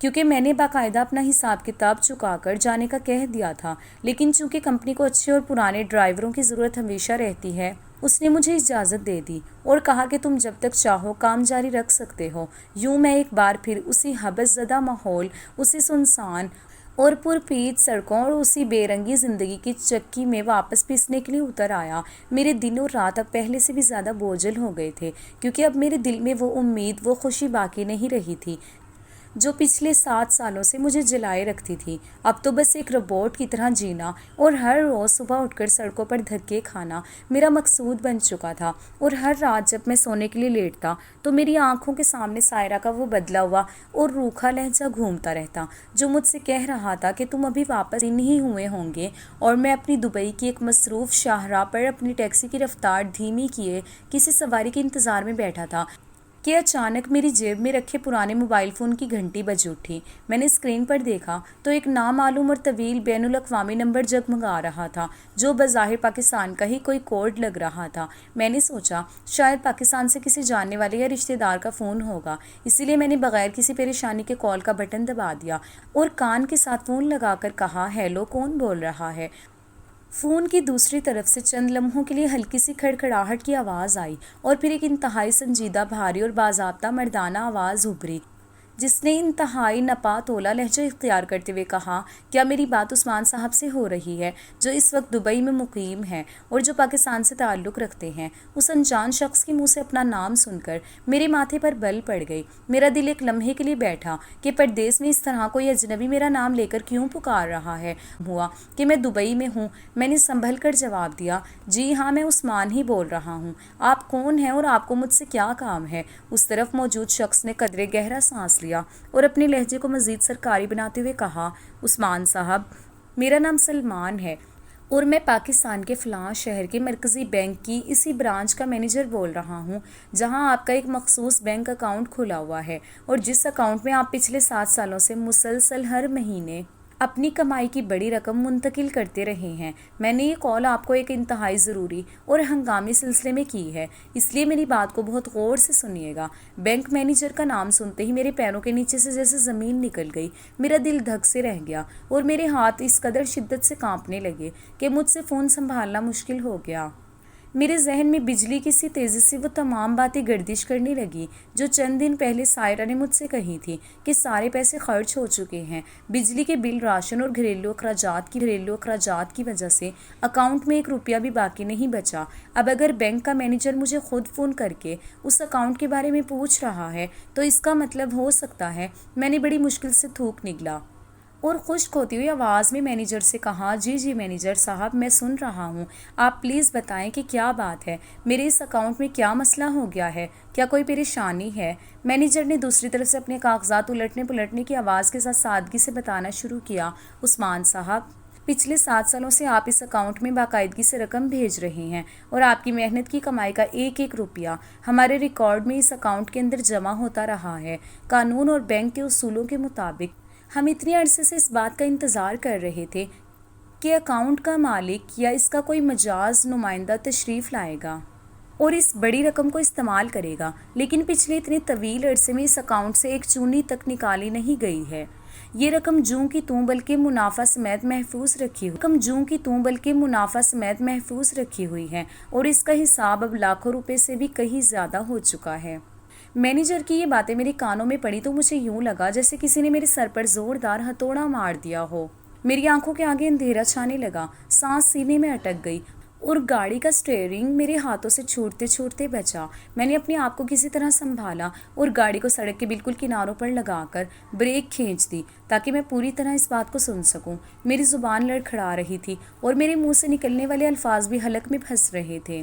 کیونکہ میں نے باقاعدہ اپنا حساب کتاب چکا کر جانے کا کہہ دیا تھا، لیکن چونکہ کمپنی کو اچھے اور پرانے ڈرائیوروں کی ضرورت ہمیشہ رہتی ہے، اس نے مجھے اجازت دے دی اور کہا کہ تم جب تک چاہو کام جاری رکھ سکتے ہو۔ یوں میں ایک بار پھر اسی حبس زدہ ماحول، اسی سنسان اور پرپیچ سڑکوں اور اسی بے رنگی زندگی کی چکی میں واپس پسنے کے لیے اتر آیا۔ میرے دن اور رات اب پہلے سے بھی زیادہ بوجھل ہو گئے تھے، کیونکہ اب میرے دل میں وہ امید، وہ خوشی باقی نہیں رہی تھی جو پچھلے 7 سالوں سے مجھے جلائے رکھتی تھی۔ اب تو بس ایک روبوٹ کی طرح جینا اور ہر روز صبح اٹھ کر سڑکوں پر دھکے کھانا میرا مقصود بن چکا تھا، اور ہر رات جب میں سونے کے لیے لیٹتا تو میری آنکھوں کے سامنے سائرہ کا وہ بدلا ہوا اور روکھا لہجہ گھومتا رہتا جو مجھ سے کہہ رہا تھا کہ تم ابھی واپس نہیں ہوئے ہوں گے، اور میں اپنی دبئی کی ایک مصروف شاہراہ پر اپنی ٹیکسی کی رفتار دھیمی کیے کسی سواری کے انتظار میں بیٹھا تھا کہ اچانک میری جیب میں رکھے پرانے موبائل فون کی گھنٹی بج اٹھی۔ میں نے اسکرین پر دیکھا تو ایک نامعلوم اور طویل بین الاقوامی نمبر جگمگا رہا تھا جو بظاہر پاکستان کا ہی کوئی کوڈ لگ رہا تھا۔ میں نے سوچا شاید پاکستان سے کسی جاننے والے یا رشتہ دار کا فون ہوگا، اسی لیے میں نے بغیر کسی پریشانی کے کال کا بٹن دبا دیا اور کان کے ساتھ فون لگا کر کہا، ہیلو، کون بول رہا ہے؟ فون کی دوسری طرف سے چند لمحوں کے لیے ہلکی سی کھڑکھڑاہٹ کی آواز آئی، اور پھر ایک انتہائی سنجیدہ، بھاری اور باضابطہ مردانہ آواز ابھری جس نے انتہائی نپا تولا لہجہ اختیار کرتے ہوئے کہا، کیا میری بات عثمان صاحب سے ہو رہی ہے جو اس وقت دبئی میں مقیم ہیں اور جو پاکستان سے تعلق رکھتے ہیں؟ اس انجان شخص کے منہ سے اپنا نام سن کر میرے ماتھے پر بل پڑ گئی۔ میرا دل ایک لمحے کے لیے بیٹھا کہ پردیس میں اس طرح کوئی اجنبی میرا نام لے کر کیوں پکار رہا ہے۔ ہوا کہ میں دبئی میں ہوں۔ میں نے سنبھل کر جواب دیا، جی ہاں، میں عثمان ہی بول رہا ہوں۔ آپ کون ہیں اور آپ کو مجھ سے کیا کام ہے؟ اس طرف موجود شخص نے قدرے گہرا سانس لیا اور اپنے لہجے کو مزید سرکاری بناتے ہوئے کہا، عثمان صاحب، میرا نام سلمان ہے اور میں پاکستان کے فلاں شہر کے مرکزی بینک کی اسی برانچ کا مینیجر بول رہا ہوں جہاں آپ کا ایک مخصوص بینک اکاؤنٹ کھلا ہوا ہے، اور جس اکاؤنٹ میں آپ پچھلے 7 سالوں سے مسلسل ہر مہینے اپنی کمائی کی بڑی رقم منتقل کرتے رہے ہیں۔ میں نے یہ کال آپ کو ایک انتہائی ضروری اور ہنگامی سلسلے میں کی ہے، اس لیے میری بات کو بہت غور سے سنیے گا۔ بینک مینیجر کا نام سنتے ہی میرے پیروں کے نیچے سے جیسے زمین نکل گئی، میرا دل دھک سے رہ گیا اور میرے ہاتھ اس قدر شدت سے کانپنے لگے کہ مجھ سے فون سنبھالنا مشکل ہو گیا۔ میرے ذہن میں بجلی کی سی تیزی سے وہ تمام باتیں گردش کرنے لگی جو چند دن پہلے سائرہ نے مجھ سے کہی تھی کہ سارے پیسے خرچ ہو چکے ہیں۔ بجلی کے بل، راشن اور گھریلو اخراجات کی وجہ سے اکاؤنٹ میں 1 روپیہ بھی باقی نہیں بچا۔ اب اگر بینک کا مینیجر مجھے خود فون کر کے اس اکاؤنٹ کے بارے میں پوچھ رہا ہے تو اس کا مطلب ہو سکتا ہے۔ میں نے بڑی مشکل سے تھوک نکلا اور خشک ہوتی ہوئی آواز میں مینیجر سے کہا، جی مینیجر صاحب، میں سن رہا ہوں، آپ پلیز بتائیں کہ کیا بات ہے، میرے اس اکاؤنٹ میں کیا مسئلہ ہو گیا ہے، کیا کوئی پریشانی ہے؟ مینیجر نے دوسری طرف سے اپنے کاغذات الٹنے پلٹنے کی آواز کے ساتھ سادگی سے بتانا شروع کیا، عثمان صاحب، پچھلے 7 سالوں سے آپ اس اکاؤنٹ میں باقاعدگی سے رقم بھیج رہے ہیں اور آپ کی محنت کی کمائی کا ایک روپیہ ہمارے ریکارڈ میں اس اکاؤنٹ کے اندر جمع ہوتا رہا ہے۔ قانون اور بینک کے اصولوں کے مطابق ہم اتنے عرصے سے اس بات کا انتظار کر رہے تھے کہ اکاؤنٹ کا مالک یا اس کا کوئی مجاز نمائندہ تشریف لائے گا اور اس بڑی رقم کو استعمال کرے گا، لیکن پچھلے اتنے طویل عرصے میں اس اکاؤنٹ سے ایک چونی تک نکالی نہیں گئی ہے۔ یہ رقم جوں کی توں بلکہ منافع سمیت محفوظ رکھی ہوئی ہے اور اس کا حساب اب لاکھوں روپے سے بھی کہیں زیادہ ہو چکا ہے۔ مینیجر کی یہ باتیں میرے کانوں میں پڑی تو مجھے یوں لگا جیسے کسی نے میرے سر پر زوردار ہتھوڑا مار دیا ہو۔ میری آنکھوں کے آگے اندھیرا چھانے لگا، سانس سینے میں اٹک گئی اور گاڑی کا سٹیئرنگ میرے ہاتھوں سے چھوٹتے بچا۔ میں نے اپنے آپ کو کسی طرح سنبھالا اور گاڑی کو سڑک کے بالکل کناروں پر لگا کر بریک کھینچ دی تاکہ میں پوری طرح اس بات کو سن سکوں۔ میری زبان لڑکھڑا رہی تھی اور میرے منہ سے نکلنے والے الفاظ بھی حلق میں پھنس رہے تھے۔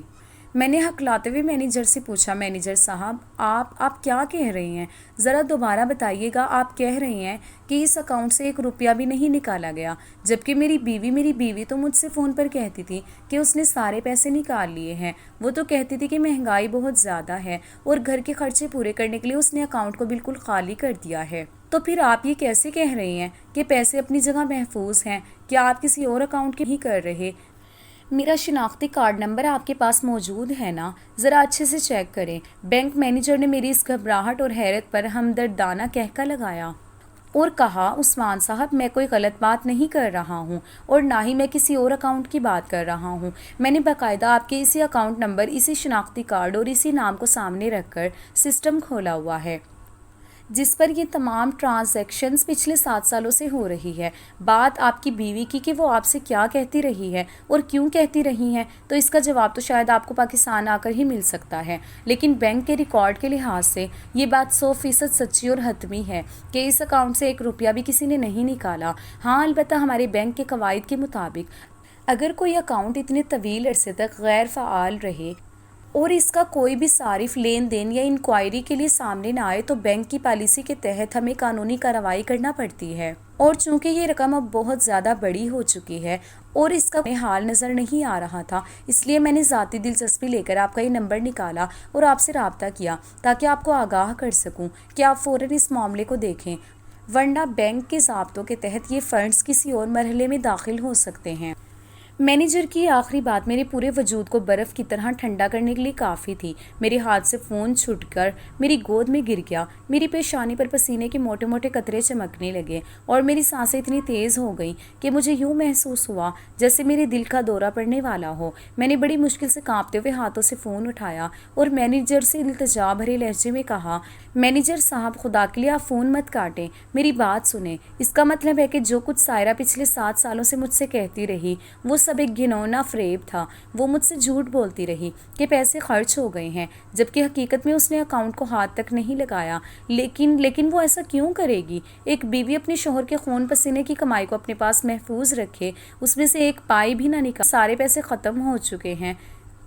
میں نے ہکلاتے ہوئے مینیجر سے پوچھا، مینیجر صاحب، آپ کیا کہہ رہے ہیں؟ ذرا دوبارہ بتائیے گا۔ آپ کہہ رہے ہیں کہ اس اکاؤنٹ سے 1 روپیہ بھی نہیں نکالا گیا، جبکہ میری بیوی تو مجھ سے فون پر کہتی تھی کہ اس نے سارے پیسے نکال لیے ہیں۔ وہ تو کہتی تھی کہ مہنگائی بہت زیادہ ہے اور گھر کے خرچے پورے کرنے کے لیے اس نے اکاؤنٹ کو بالکل خالی کر دیا ہے۔ تو پھر آپ یہ کیسے کہہ رہے ہیں کہ پیسے اپنی جگہ محفوظ ہیں؟ کیا آپ کسی اور اکاؤنٹ کی نہیں کر رہے؟ میرا شناختی کارڈ نمبر آپ کے پاس موجود ہے نا؟ ذرا اچھے سے چیک کریں۔ بینک مینیجر نے میری اس گھبراہٹ اور حیرت پر ہمدردانہ کہکا لگایا اور کہا، عثمان صاحب، میں کوئی غلط بات نہیں کر رہا ہوں اور نہ ہی میں کسی اور اکاؤنٹ کی بات کر رہا ہوں۔ میں نے باقاعدہ آپ کے اسی اکاؤنٹ نمبر، اسی شناختی کارڈ اور اسی نام کو سامنے رکھ کر سسٹم کھولا ہوا ہے جس پر یہ تمام ٹرانزیکشنز پچھلے 7 سالوں سے ہو رہی ہے۔ بات آپ کی بیوی کی کہ وہ آپ سے کیا کہتی رہی ہے اور کیوں کہتی رہی ہیں، تو اس کا جواب تو شاید آپ کو پاکستان آ کر ہی مل سکتا ہے، لیکن بینک کے ریکارڈ کے لحاظ سے یہ بات 100% سچی اور حتمی ہے کہ اس اکاؤنٹ سے 1 روپیہ بھی کسی نے نہیں نکالا۔ ہاں، البتہ ہمارے بینک کے قواعد کے مطابق اگر کوئی اکاؤنٹ اتنے طویل عرصے تک غیر فعال رہے اور اس کا کوئی بھی صارف لین دین یا انکوائری کے لیے سامنے نہ آئے تو بینک کی پالیسی کے تحت ہمیں قانونی کارروائی کرنا پڑتی ہے۔ اور چونکہ یہ رقم اب بہت زیادہ بڑی ہو چکی ہے اور اس کا حال نظر نہیں آ رہا تھا، اس لیے میں نے ذاتی دلچسپی لے کر آپ کا یہ نمبر نکالا اور آپ سے رابطہ کیا تاکہ آپ کو آگاہ کر سکوں کہ آپ فوراً اس معاملے کو دیکھیں، ورنہ بینک کے ضابطوں کے تحت یہ فنڈز کسی اور مرحلے میں داخل ہو سکتے ہیں۔ مینیجر کی آخری بات میرے پورے وجود کو برف کی طرح ٹھنڈا کرنے کے لیے کافی تھی۔ میرے ہاتھ سے فون چھٹ کر میری گود میں گر گیا، میری پیشانی پر پسینے کے موٹے موٹے قطرے چمکنے لگے اور میری سانسیں اتنی تیز ہو گئیں کہ مجھے یوں محسوس ہوا جیسے میرے دل کا دورہ پڑنے والا ہو۔ میں نے بڑی مشکل سے کانپتے ہوئے ہاتھوں سے فون اٹھایا اور مینیجر سے التجا بھرے لہجے میں کہا، مینیجر صاحب، خدا کے لیے آپ فون مت کاٹیں، میری بات سنیں۔ اس کا مطلب ہے کہ جو کچھ سائرہ پچھلے 7 سالوں سے مجھ سے کہتی رہی وہ سب ایک گھنونا فریب تھا۔ وہ مجھ سے جھوٹ بولتی رہی کہ پیسے خرچ ہو گئے ہیں، جبکہ حقیقت میں اس نے اکاؤنٹ کو ہاتھ تک نہیں لگایا۔ لیکن وہ ایسا کیوں کرے گی؟ ایک بیوی اپنے شوہر کے خون پسینے کی کمائی کو اپنے پاس محفوظ رکھے، اس میں سے ایک پائی بھی نہ نکالے۔ سارے پیسے ختم ہو چکے ہیں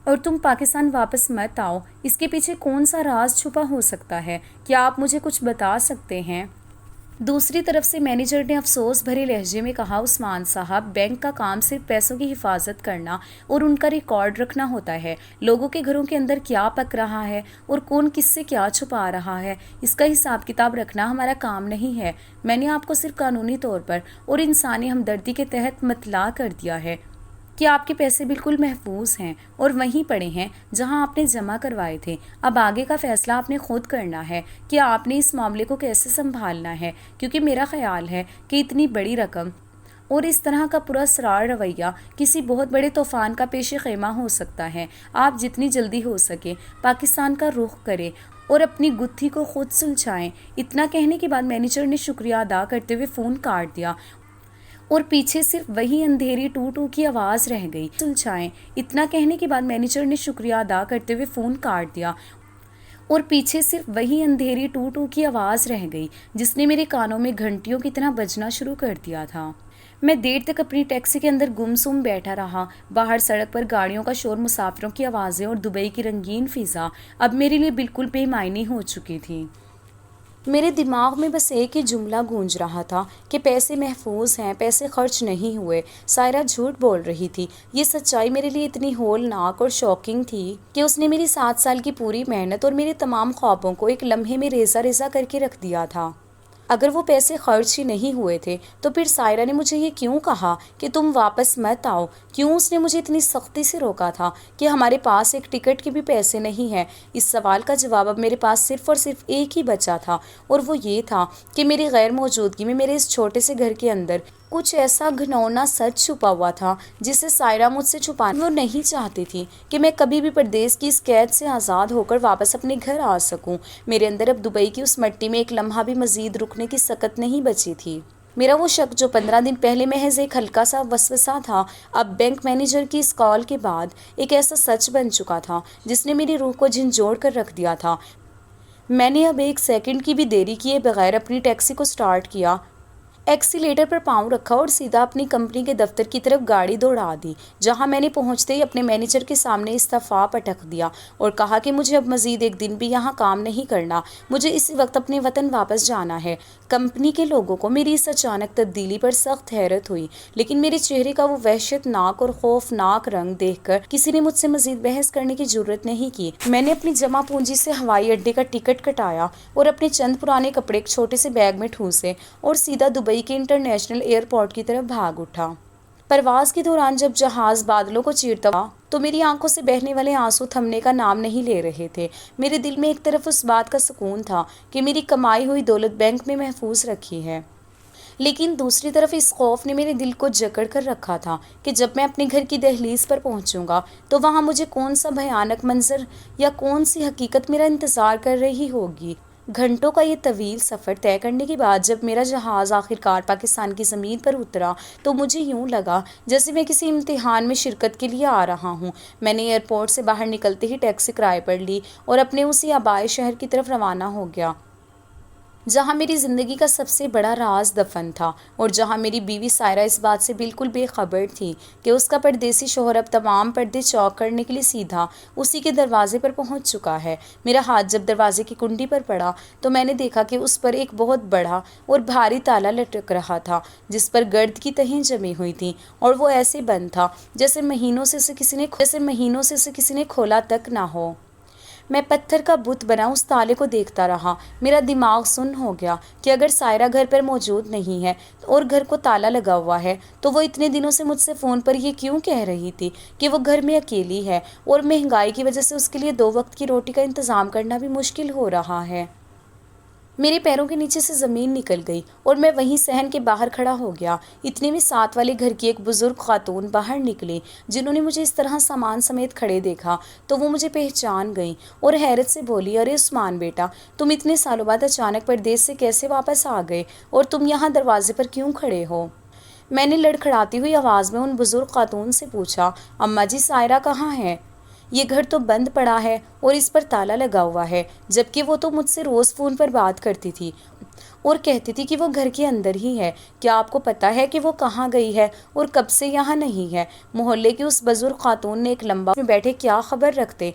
اور تم پاکستان واپس مت آؤ۔ اس کے پیچھے کون سا راز چھپا ہو سکتا ہے؟ کیا آپ مجھے کچھ بتا سکتے ہیں؟ دوسری طرف سے مینیجر نے افسوس بھرے لہجے میں کہا، عثمان صاحب، بینک کا کام صرف پیسوں کی حفاظت کرنا اور ان کا ریکارڈ رکھنا ہوتا ہے۔ لوگوں کے گھروں کے اندر کیا پک رہا ہے اور کون کس سے کیا چھپا رہا ہے، اس کا حساب کتاب رکھنا ہمارا کام نہیں ہے۔ میں نے آپ کو صرف قانونی طور پر اور انسانی ہمدردی کے تحت مطلع کر دیا ہے کہ آپ کے پیسے بالکل محفوظ ہیں اور وہیں پڑے ہیں جہاں آپ نے جمع کروائے تھے۔ اب آگے کا فیصلہ آپ نے خود کرنا ہے کہ آپ نے اس معاملے کو کیسے سنبھالنا ہے، کیونکہ میرا خیال ہے کہ اتنی بڑی رقم اور اس طرح کا پراسرار رویہ کسی بہت بڑے طوفان کا پیش خیمہ ہو سکتا ہے۔ آپ جتنی جلدی ہو سکے پاکستان کا رخ کریں اور اپنی گتھی کو خود سلجھائیں۔ اتنا کہنے کے بعد مینیجر نے شکریہ ادا کرتے ہوئے فون کاٹ دیا اور پیچھے صرف وہی اندھیری ٹو ٹو کی آواز رہ گئی۔ سلجھائیں۔ اتنا کہنے کے بعد مینیجر نے شکریہ ادا کرتے ہوئے فون کاٹ دیا اور پیچھے صرف وہی اندھیری ٹو ٹو کی آواز رہ گئی جس نے میرے کانوں میں گھنٹیوں کی طرح بجنا شروع کر دیا تھا۔ میں دیر تک اپنی ٹیکسی کے اندر گم سم بیٹھا رہا۔ باہر سڑک پر گاڑیوں کا شور، مسافروں کی آوازیں اور دبئی کی رنگین فضا اب میرے لیے بالکل بے معنی ہو چکی تھی۔ میرے دماغ میں بس ایک ہی جملہ گونج رہا تھا کہ پیسے محفوظ ہیں، پیسے خرچ نہیں ہوئے۔ سائرہ جھوٹ بول رہی تھی۔ یہ سچائی میرے لیے اتنی ہولناک اور شاکنگ تھی کہ اس نے میری 7 سال کی پوری محنت اور میرے تمام خوابوں کو ایک لمحے میں ریزہ ریزہ کر کے رکھ دیا تھا۔ اگر وہ پیسے خرچ ہی نہیں ہوئے تھے تو پھر سائرہ نے مجھے یہ کیوں کہا کہ تم واپس مت آؤ؟ کیوں اس نے مجھے اتنی سختی سے روکا تھا کہ ہمارے پاس ایک ٹکٹ کے بھی پیسے نہیں ہیں؟ اس سوال کا جواب اب میرے پاس صرف اور صرف ایک ہی بچا تھا، اور وہ یہ تھا کہ میری غیر موجودگی میں میرے اس چھوٹے سے گھر کے اندر کچھ ایسا گھناؤنا سچ چھپا ہوا تھا جسے سائرہ مجھ سے چھپانا وہ نہیں چاہتی تھی کہ میں کبھی بھی پردیس کی اس قید سے آزاد ہو کر واپس اپنے گھر آ سکوں۔ میرے اندر اب دبئی کی اس مٹی میں ایک لمحہ بھی مزید رکنے کی سکت نہیں بچی تھی۔ میرا وہ شک جو 15 دن پہلے محض ایک ہلکا سا وسوسہ تھا، اب بینک مینیجر کی اس کال کے بعد ایک ایسا سچ بن چکا تھا جس نے میری روح کو جھنجھوڑ کر رکھ دیا تھا۔ میں نے اب ایک سیکنڈ کی بھی دیری کیے بغیر اپنی ٹیکسی کو سٹارٹ کیا، ایکسیلیٹر پر پاؤں رکھا اور سیدھا اپنی کمپنی کے دفتر کی طرف گاڑی دوڑا دی، جہاں میں نے پہنچتے ہی اپنے مینیجر کے سامنے استعفیٰ پٹک دیا اور کہا کہ مجھے اب مزید ایک دن بھی یہاں کام نہیں کرنا، مجھے اسی وقت اپنے وطن واپس جانا ہے۔ کمپنی کے لوگوں کو میری اس اچانک تبدیلی پر سخت حیرت ہوئی، لیکن میرے چہرے کا وہ وحشت ناک اور خوفناک رنگ دیکھ کر کسی نے مجھ سے مزید بحث کرنے کی جرت نہیں کی۔ میں نے اپنی جمع پونجی سے ہوائی اڈے کا ٹکٹ کٹایا اور اپنے چند پرانے کپڑے ایک چھوٹے سے بیگ میں ٹھوسے اور سیدھا دبئی کے انٹرنیشنل ایئرپورٹ کی طرف بھاگ اٹھا۔ پرواز کے دوران جب جہاز بادلوں کو چیرتا ہوا تو میری آنکھوں سے بہنے والے آنسو تھمنے کا نام نہیں لے رہے تھے۔ میرے دل میں ایک طرف اس بات کا سکون تھا کہ میری کمائی ہوئی دولت بینک میں محفوظ رکھی ہے، لیکن دوسری طرف اس خوف نے میرے دل کو جکڑ کر رکھا تھا کہ جب میں اپنے گھر کی دہلیز پر پہنچوں گا تو وہاں مجھے کون سا بھیانک منظر یا کون سی حقیقت میرا انتظار کر رہی ہوگی۔ گھنٹوں کا یہ طویل سفر طے کرنے کے بعد جب میرا جہاز آخرکار پاکستان کی زمین پر اترا تو مجھے یوں لگا جیسے میں کسی امتحان میں شرکت کے لیے آ رہا ہوں۔ میں نے ایئرپورٹ سے باہر نکلتے ہی ٹیکسی کرائے پر لی اور اپنے اسی آبائی شہر کی طرف روانہ ہو گیا جہاں میری زندگی کا سب سے بڑا راز دفن تھا، اور جہاں میری بیوی سائرہ اس بات سے بالکل بے خبر تھی کہ اس کا پردیسی شوہر اب تمام پردے چاک کرنے کے لیے سیدھا اسی کے دروازے پر پہنچ چکا ہے۔ میرا ہاتھ جب دروازے کی کنڈی پر پڑا تو میں نے دیکھا کہ اس پر ایک بہت بڑا اور بھاری تالا لٹک رہا تھا جس پر گرد کی تہیں جمی ہوئی تھیں، اور وہ ایسے بند تھا جیسے مہینوں سے اسے کسی نے کھولا تک نہ ہو۔ میں پتھر کا بت بنا اس تالے کو دیکھتا رہا۔ میرا دماغ سن ہو گیا کہ اگر سائرہ گھر پر موجود نہیں ہے اور گھر کو تالا لگا ہوا ہے تو وہ اتنے دنوں سے مجھ سے فون پر یہ کیوں کہہ رہی تھی کہ وہ گھر میں اکیلی ہے اور مہنگائی کی وجہ سے اس کے لیے 2 وقت کی روٹی کا انتظام کرنا بھی مشکل ہو رہا ہے۔ میرے پیروں کے نیچے سے زمین نکل گئی اور میں وہیں صحن کے باہر کھڑا ہو گیا۔ اتنے میں ساتھ والے گھر کی ایک بزرگ خاتون باہر نکلی۔ جنہوں نے مجھے اس طرح سامان سمیت کھڑے دیکھا تو وہ مجھے پہچان گئیں اور حیرت سے بولی، ارے عثمان بیٹا، تم اتنے سالوں بعد اچانک پردیس سے کیسے واپس آ گئے اور تم یہاں دروازے پر کیوں کھڑے ہو؟ میں نے لڑکھڑاتی ہوئی آواز میں ان بزرگ خاتون سے پوچھا، اماں جی سائرہ کہاں ہے؟ یہ گھر تو بند پڑا ہے اور اس پر تالا لگا ہوا ہے، جبکہ وہ تو مجھ سے روز فون پر بات کرتی تھی اور کہتی تھی کہ وہ گھر کے اندر ہی ہے۔ کیا آپ کو پتہ ہے کہ وہ کہاں گئی ہے اور کب سے یہاں نہیں ہے؟ محلے کی اس بزرگ خاتون نے ایک لمبا میں بیٹھے کیا خبر رکھتے،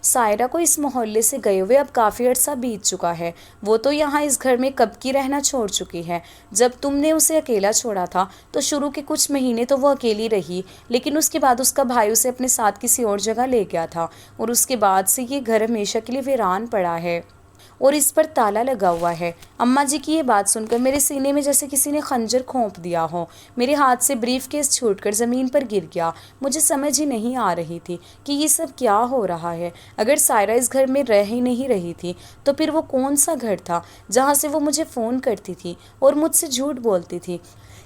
سائرہ کو اس محلے سے گئے ہوئے اب کافی عرصہ بیت چکا ہے۔ وہ تو یہاں اس گھر میں کب کی رہنا چھوڑ چکی ہے۔ جب تم نے اسے اکیلا چھوڑا تھا تو شروع کے کچھ مہینے تو وہ اکیلی رہی، لیکن اس کے بعد اس کا بھائی اسے اپنے ساتھ کسی اور جگہ لے گیا تھا اور اس کے بعد سے یہ گھر ہمیشہ کے لیے ویران پڑا ہے۔ اور اس پر تالا لگا ہوا ہے۔ اماں جی کی یہ بات سن کر میرے سینے میں جیسے کسی نے خنجر کھونپ دیا ہو۔ میرے ہاتھ سے بریف کیس چھوٹ کر زمین پر گر گیا۔ مجھے سمجھ ہی نہیں آ رہی تھی کہ یہ سب کیا ہو رہا ہے۔ اگر سائرہ اس گھر میں رہ ہی نہیں رہی تھی تو پھر وہ کون سا گھر تھا جہاں سے وہ مجھے فون کرتی تھی اور مجھ سے جھوٹ بولتی تھی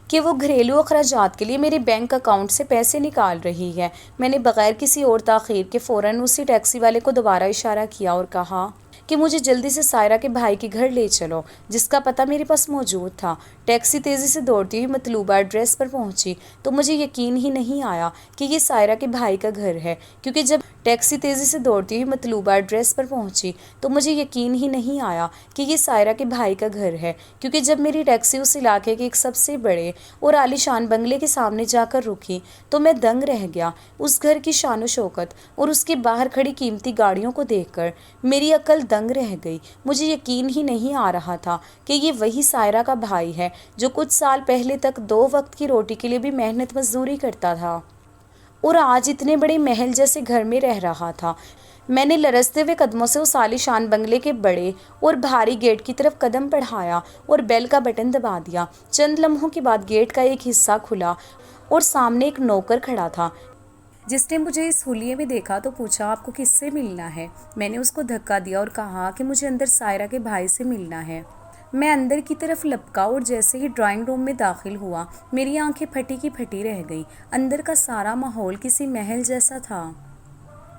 کہ وہ گھریلو اخراجات کے لیے میرے بینک اکاؤنٹ سے پیسے نکال رہی ہے۔ میں نے بغیر کسی اور تاخیر کے فوراً اسی ٹیکسی والے کو دوبارہ اشارہ کیا اور کہا کہ مجھے جلدی سے سائرہ کے بھائی کے گھر لے چلو، جس کا پتہ میرے پاس موجود تھا۔ ٹیکسی تیزی سے دوڑتی ہوئی مطلوبہ ایڈریس پر پہنچی تو مجھے یقین ہی نہیں آیا کہ یہ سائرہ کے بھائی کا گھر ہے، کیونکہ جب ٹیکسی تیزی سے دوڑتی ہوئی مطلوبہ ایڈریس پر پہنچی تو مجھے یقین ہی نہیں آیا کہ یہ سائرہ کے بھائی کا گھر ہے، کیونکہ جب میری ٹیکسی اس علاقے کے ایک سب سے بڑے اور عالی شان بنگلے کے سامنے جا کر رکی تو میں دنگ رہ گیا۔ اس گھر کی شان و شوکت اور اس کے باہر کھڑی قیمتی گاڑیوں کو دیکھ کر میری عقل دنگ رہ گئی۔ مجھے یقین ہی نہیں آ رہا تھا کہ یہ وہی سائرہ کا بھائی ہے جو کچھ سال پہلے تک 2 وقت کی روٹی کے لیے بھی محنت مزدوری کرتا تھا اور آج اتنے بڑے محل جیسے گھر میں رہ رہا تھا۔ میں نے لرزتے ہوئے قدموں سے اس عالی شان بنگلے کے بڑے اور بھاری گیٹ کی طرف قدم بڑھایا اور بیل کا بٹن دبا دیا۔ چند لمحوں کے بعد گیٹ کا ایک حصہ کھلا اور سامنے ایک نوکر کھڑا تھا، جس نے مجھے اس حلیے میں دیکھا تو پوچھا، آپ کو کس سے ملنا ہے؟ میں نے اس کو دھکا دیا اور کہا کہ مجھے اندر سائرہ کے بھائی سے ملنا ہے۔ میں اندر کی طرف لپکا اور جیسے ہی ڈرائنگ روم میں داخل ہوا میری آنکھیں پھٹی کی پھٹی رہ گئیں۔ اندر کا سارا ماحول کسی محل جیسا تھا،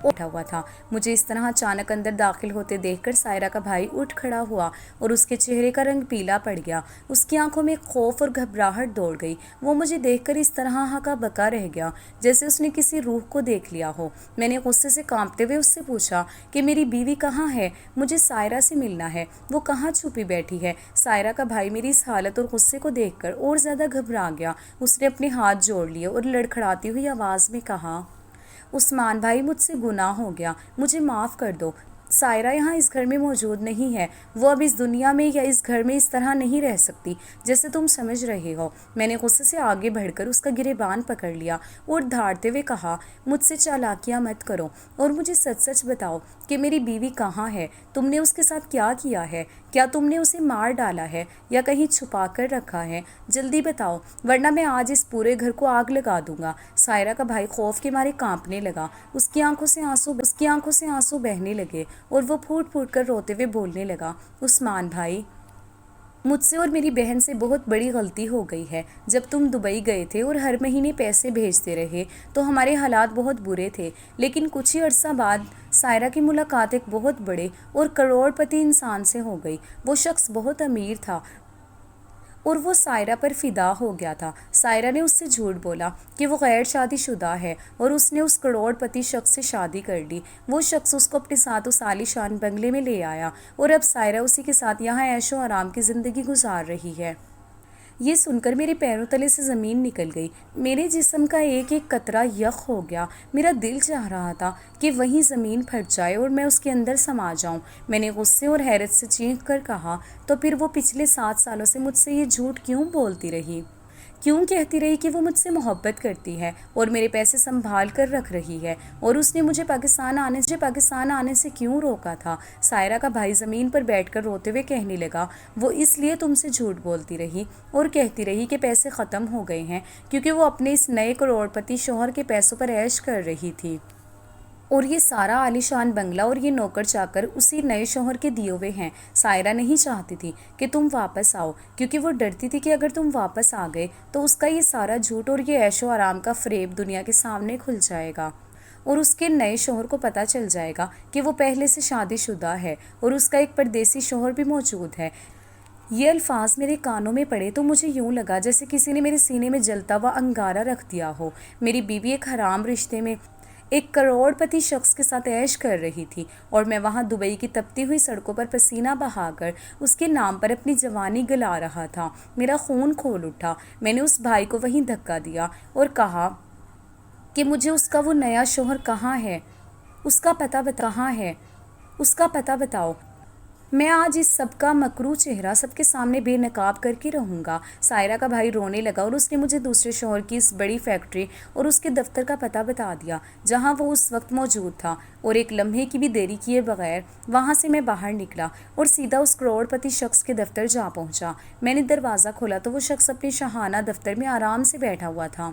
اٹھا ہوا تھا۔ مجھے اس طرح اچانک اندر داخل ہوتے دیکھ کر سائرہ کا بھائی اٹھ کھڑا ہوا اور اس کے چہرے کا رنگ پیلا پڑ گیا۔ اس کی آنکھوں میں خوف اور گھبراہٹ دوڑ گئی۔ وہ مجھے دیکھ کر اس طرح ہکا بکا رہ گیا جیسے اس نے کسی روح کو دیکھ لیا ہو۔ میں نے غصے سے کانپتے ہوئے اس سے پوچھا کہ میری بیوی کہاں ہے؟ مجھے سائرہ سے ملنا ہے، وہ کہاں چھپی بیٹھی ہے؟ سائرہ کا بھائی میری اس حالت اور غصے کو دیکھ کر اور زیادہ گھبرا گیا۔ اس نے اپنے ہاتھ جوڑ لیے اور لڑکھڑاتی ہوئی آواز میں کہا، عثمان بھائی، مجھ سے گناہ ہو گیا، مجھے معاف کر دو۔ سائرہ یہاں اس گھر میں موجود نہیں ہے، وہ اب اس دنیا میں یا اس گھر میں اس طرح نہیں رہ سکتی جیسے تم سمجھ رہے ہو۔ میں نے غصے سے آگے بڑھ کر اس کا گریبان پکڑ لیا اور دھاڑتے ہوئے کہا، مجھ سے چالاکیاں مت کرو اور مجھے سچ سچ بتاؤ کہ میری بیوی کہاں ہے؟ تم نے اس کے ساتھ کیا کیا ہے؟ کیا تم نے اسے مار ڈالا ہے یا کہیں چھپا کر رکھا ہے؟ جلدی بتاؤ ورنہ میں آج اس پورے گھر کو آگ لگا دوں گا۔ سائرہ کا بھائی خوف کے مارے کانپنے لگا، اس کی آنکھوں سے آنسو بہنے لگے اور وہ پھوٹ پھوٹ کر روتے ہوئے بولنے لگا، عثمان بھائی، مجھ سے اور میری بہن سے بہت بڑی غلطی ہو گئی ہے۔ جب تم دبئی گئے تھے اور ہر مہینے پیسے بھیجتے رہے تو ہمارے حالات بہت برے تھے، لیکن کچھ ہی عرصہ بعد سائرہ کی ملاقات ایک بہت بڑے اور کروڑ پتی انسان سے ہو گئی۔ وہ شخص بہت امیر تھا اور وہ سائرہ پر فدا ہو گیا تھا۔ سائرہ نے اس سے جھوٹ بولا کہ وہ غیر شادی شدہ ہے اور اس نے اس کروڑ پتی شخص سے شادی کر لی۔ وہ شخص اس کو اپنے ساتھ اس عالی شان بنگلے میں لے آیا اور اب سائرہ اسی کے ساتھ یہاں عیش و آرام کی زندگی گزار رہی ہے۔ یہ سن کر میرے پیروں تلے سے زمین نکل گئی، میرے جسم کا ایک ایک قطرہ یخ ہو گیا۔ میرا دل چاہ رہا تھا کہ وہیں زمین پھٹ جائے اور میں اس کے اندر سما جاؤں۔ میں نے غصے اور حیرت سے چیخ کر کہا، تو پھر وہ پچھلے 7 سالوں سے مجھ سے یہ جھوٹ کیوں بولتی رہی؟ کیوں کہتی رہی کہ وہ مجھ سے محبت کرتی ہے اور میرے پیسے سنبھال کر رکھ رہی ہے؟ اور اس نے مجھے پاکستان آنے سے کیوں روکا تھا؟ سائرہ کا بھائی زمین پر بیٹھ کر روتے ہوئے کہنے لگا، وہ اس لیے تم سے جھوٹ بولتی رہی اور کہتی رہی کہ پیسے ختم ہو گئے ہیں، کیونکہ وہ اپنے اس نئے کروڑ پتی شوہر کے پیسوں پر عیش کر رہی تھی اور یہ سارا عالی شان بنگلہ اور یہ نوکر چاکر اسی نئے شوہر کے دیے ہوئے ہیں۔ سائرہ نہیں چاہتی تھی کہ تم واپس آؤ، کیونکہ وہ ڈرتی تھی کہ اگر تم واپس آ گئے تو اس کا یہ سارا جھوٹ اور یہ عیش و آرام کا فریب دنیا کے سامنے کھل جائے گا اور اس کے نئے شوہر کو پتہ چل جائے گا کہ وہ پہلے سے شادی شدہ ہے اور اس کا ایک پردیسی شوہر بھی موجود ہے۔ یہ الفاظ میرے کانوں میں پڑے تو مجھے یوں لگا جیسے کسی نے میرے سینے میں جلتا ہوا انگارہ رکھ دیا ہو۔ میری بیوی ایک حرام رشتے میں ایک کروڑ پتی شخص کے ساتھ عیش کر رہی تھی اور میں وہاں دبئی کی تپتی ہوئی سڑکوں پر پسینہ بہا کر اس کے نام پر اپنی جوانی گلا رہا تھا۔ میرا خون کھول اٹھا۔ میں نے اس بھائی کو وہیں دھکا دیا اور کہا کہ مجھے اس کا وہ نیا شوہر کہاں ہے؟ اس کا پتہ بتاؤ۔ میں آج اس سب کا مکروہ چہرہ سب کے سامنے بے نقاب کر کے رہوں گا۔ سائرہ کا بھائی رونے لگا اور اس نے مجھے دوسرے شوہر کی اس بڑی فیکٹری اور اس کے دفتر کا پتہ بتا دیا جہاں وہ اس وقت موجود تھا، اور ایک لمحے کی بھی دیری کیے بغیر وہاں سے میں باہر نکلا اور سیدھا اس کروڑ پتی شخص کے دفتر جا پہنچا۔ میں نے دروازہ کھولا تو وہ شخص اپنے شاہانہ دفتر میں آرام سے بیٹھا ہوا تھا۔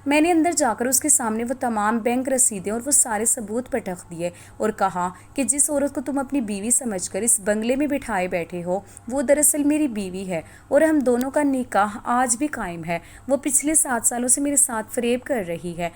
میں نے اندر جا کر اس کے سامنے وہ تمام بینک رسیدیں اور وہ سارے ثبوت پٹخ دیے اور کہا کہ جس عورت کو تم اپنی بیوی سمجھ کر اس بنگلے میں بٹھائے بیٹھے ہو وہ دراصل میری بیوی ہے، اور ہم دونوں کا نکاح آج بھی قائم ہے۔ وہ پچھلے 7 سالوں سے میرے ساتھ فریب کر رہی ہے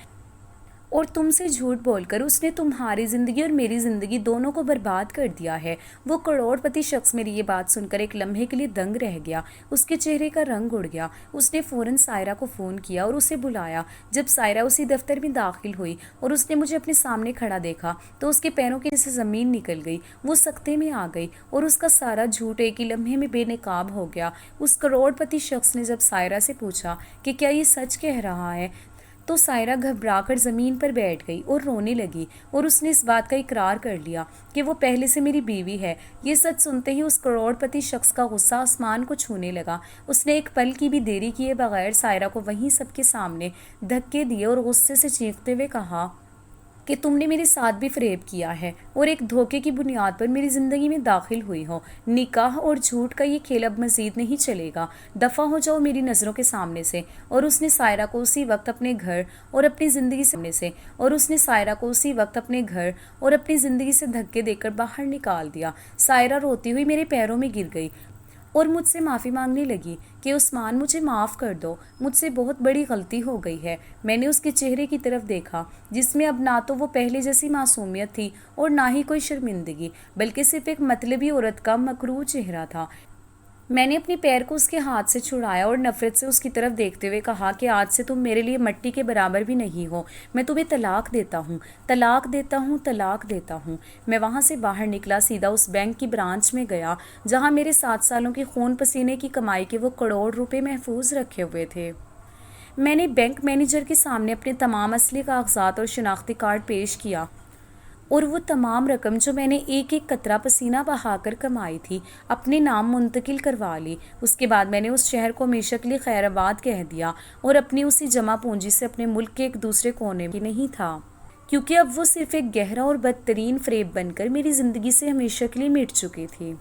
اور تم سے جھوٹ بول کر اس نے تمہاری زندگی اور میری زندگی دونوں کو برباد کر دیا ہے۔ وہ کروڑ پتی شخص میری یہ بات سن کر ایک لمحے کے لیے دنگ رہ گیا، اس کے چہرے کا رنگ اڑ گیا۔ اس نے فوراً سائرہ کو فون کیا اور اسے بلایا۔ جب سائرہ اسی دفتر میں داخل ہوئی اور اس نے مجھے اپنے سامنے کھڑا دیکھا تو اس کے پیروں کے نیچے سے زمین نکل گئی، وہ سکتے میں آ گئی اور اس کا سارا جھوٹ ایک ہی لمحے میں بے نقاب ہو گیا۔ اس کروڑ پتی شخص نے جب سائرہ سے پوچھا کہ کیا یہ سچ کہہ رہا ہے تو سائرہ گھبرا کر زمین پر بیٹھ گئی اور رونے لگی، اور اس نے اس بات کا اقرار کر لیا کہ وہ پہلے سے میری بیوی ہے۔ یہ سچ سنتے ہی اس کروڑ پتی شخص کا غصہ آسمان کو چھونے لگا۔ اس نے ایک پل کی بھی دیری کیے بغیر سائرہ کو وہیں سب کے سامنے دھکے دیے اور غصے سے چیختے ہوئے کہا کہ تم نے میرے ساتھ بھی فریب کیا ہے اور ایک دھوکے کی بنیاد پر میری زندگی میں داخل ہوئی ہو۔ نکاح اور جھوٹ کا یہ کھیل اب مزید نہیں چلے گا، دفع ہو جاؤ میری نظروں کے سامنے سے۔ اور اس نے سائرہ کو اسی وقت اپنے گھر اور اپنی زندگی سے دھکے دے کر باہر نکال دیا۔ سائرہ روتی ہوئی میرے پیروں میں گر گئی اور مجھ سے معافی مانگنے لگی کہ عثمان مجھے معاف کر دو، مجھ سے بہت بڑی غلطی ہو گئی ہے۔ میں نے اس کے چہرے کی طرف دیکھا جس میں اب نہ تو وہ پہلے جیسی معصومیت تھی اور نہ ہی کوئی شرمندگی، بلکہ صرف ایک مطلبی عورت کا مکروہ چہرہ تھا۔ میں نے اپنی پیر کو اس کے ہاتھ سے چھڑایا اور نفرت سے اس کی طرف دیکھتے ہوئے کہا کہ آج سے تم میرے لیے مٹی کے برابر بھی نہیں ہو، میں تمہیں طلاق دیتا ہوں، طلاق دیتا ہوں، طلاق دیتا ہوں۔ میں وہاں سے باہر نکلا، سیدھا اس بینک کی برانچ میں گیا جہاں میرے 7 سالوں کی خون پسینے کی کمائی کے وہ کروڑ روپے محفوظ رکھے ہوئے تھے۔ میں نے بینک مینیجر کے سامنے اپنے تمام اصلی کاغذات اور شناختی کارڈ پیش کیا اور وہ تمام رقم جو میں نے ایک ایک قطرہ پسینہ بہا کر کمائی تھی اپنے نام منتقل کروا لی۔ اس کے بعد میں نے اس شہر کو ہمیشہ کے لیے خیر آباد کہہ دیا اور اپنی اسی جمع پونجی سے اپنے ملک کے ایک دوسرے کونے میں نہیں تھا، کیونکہ اب وہ صرف ایک گہرا اور بدترین فریب بن کر میری زندگی سے ہمیشہ کے لیے مٹ چکی تھی۔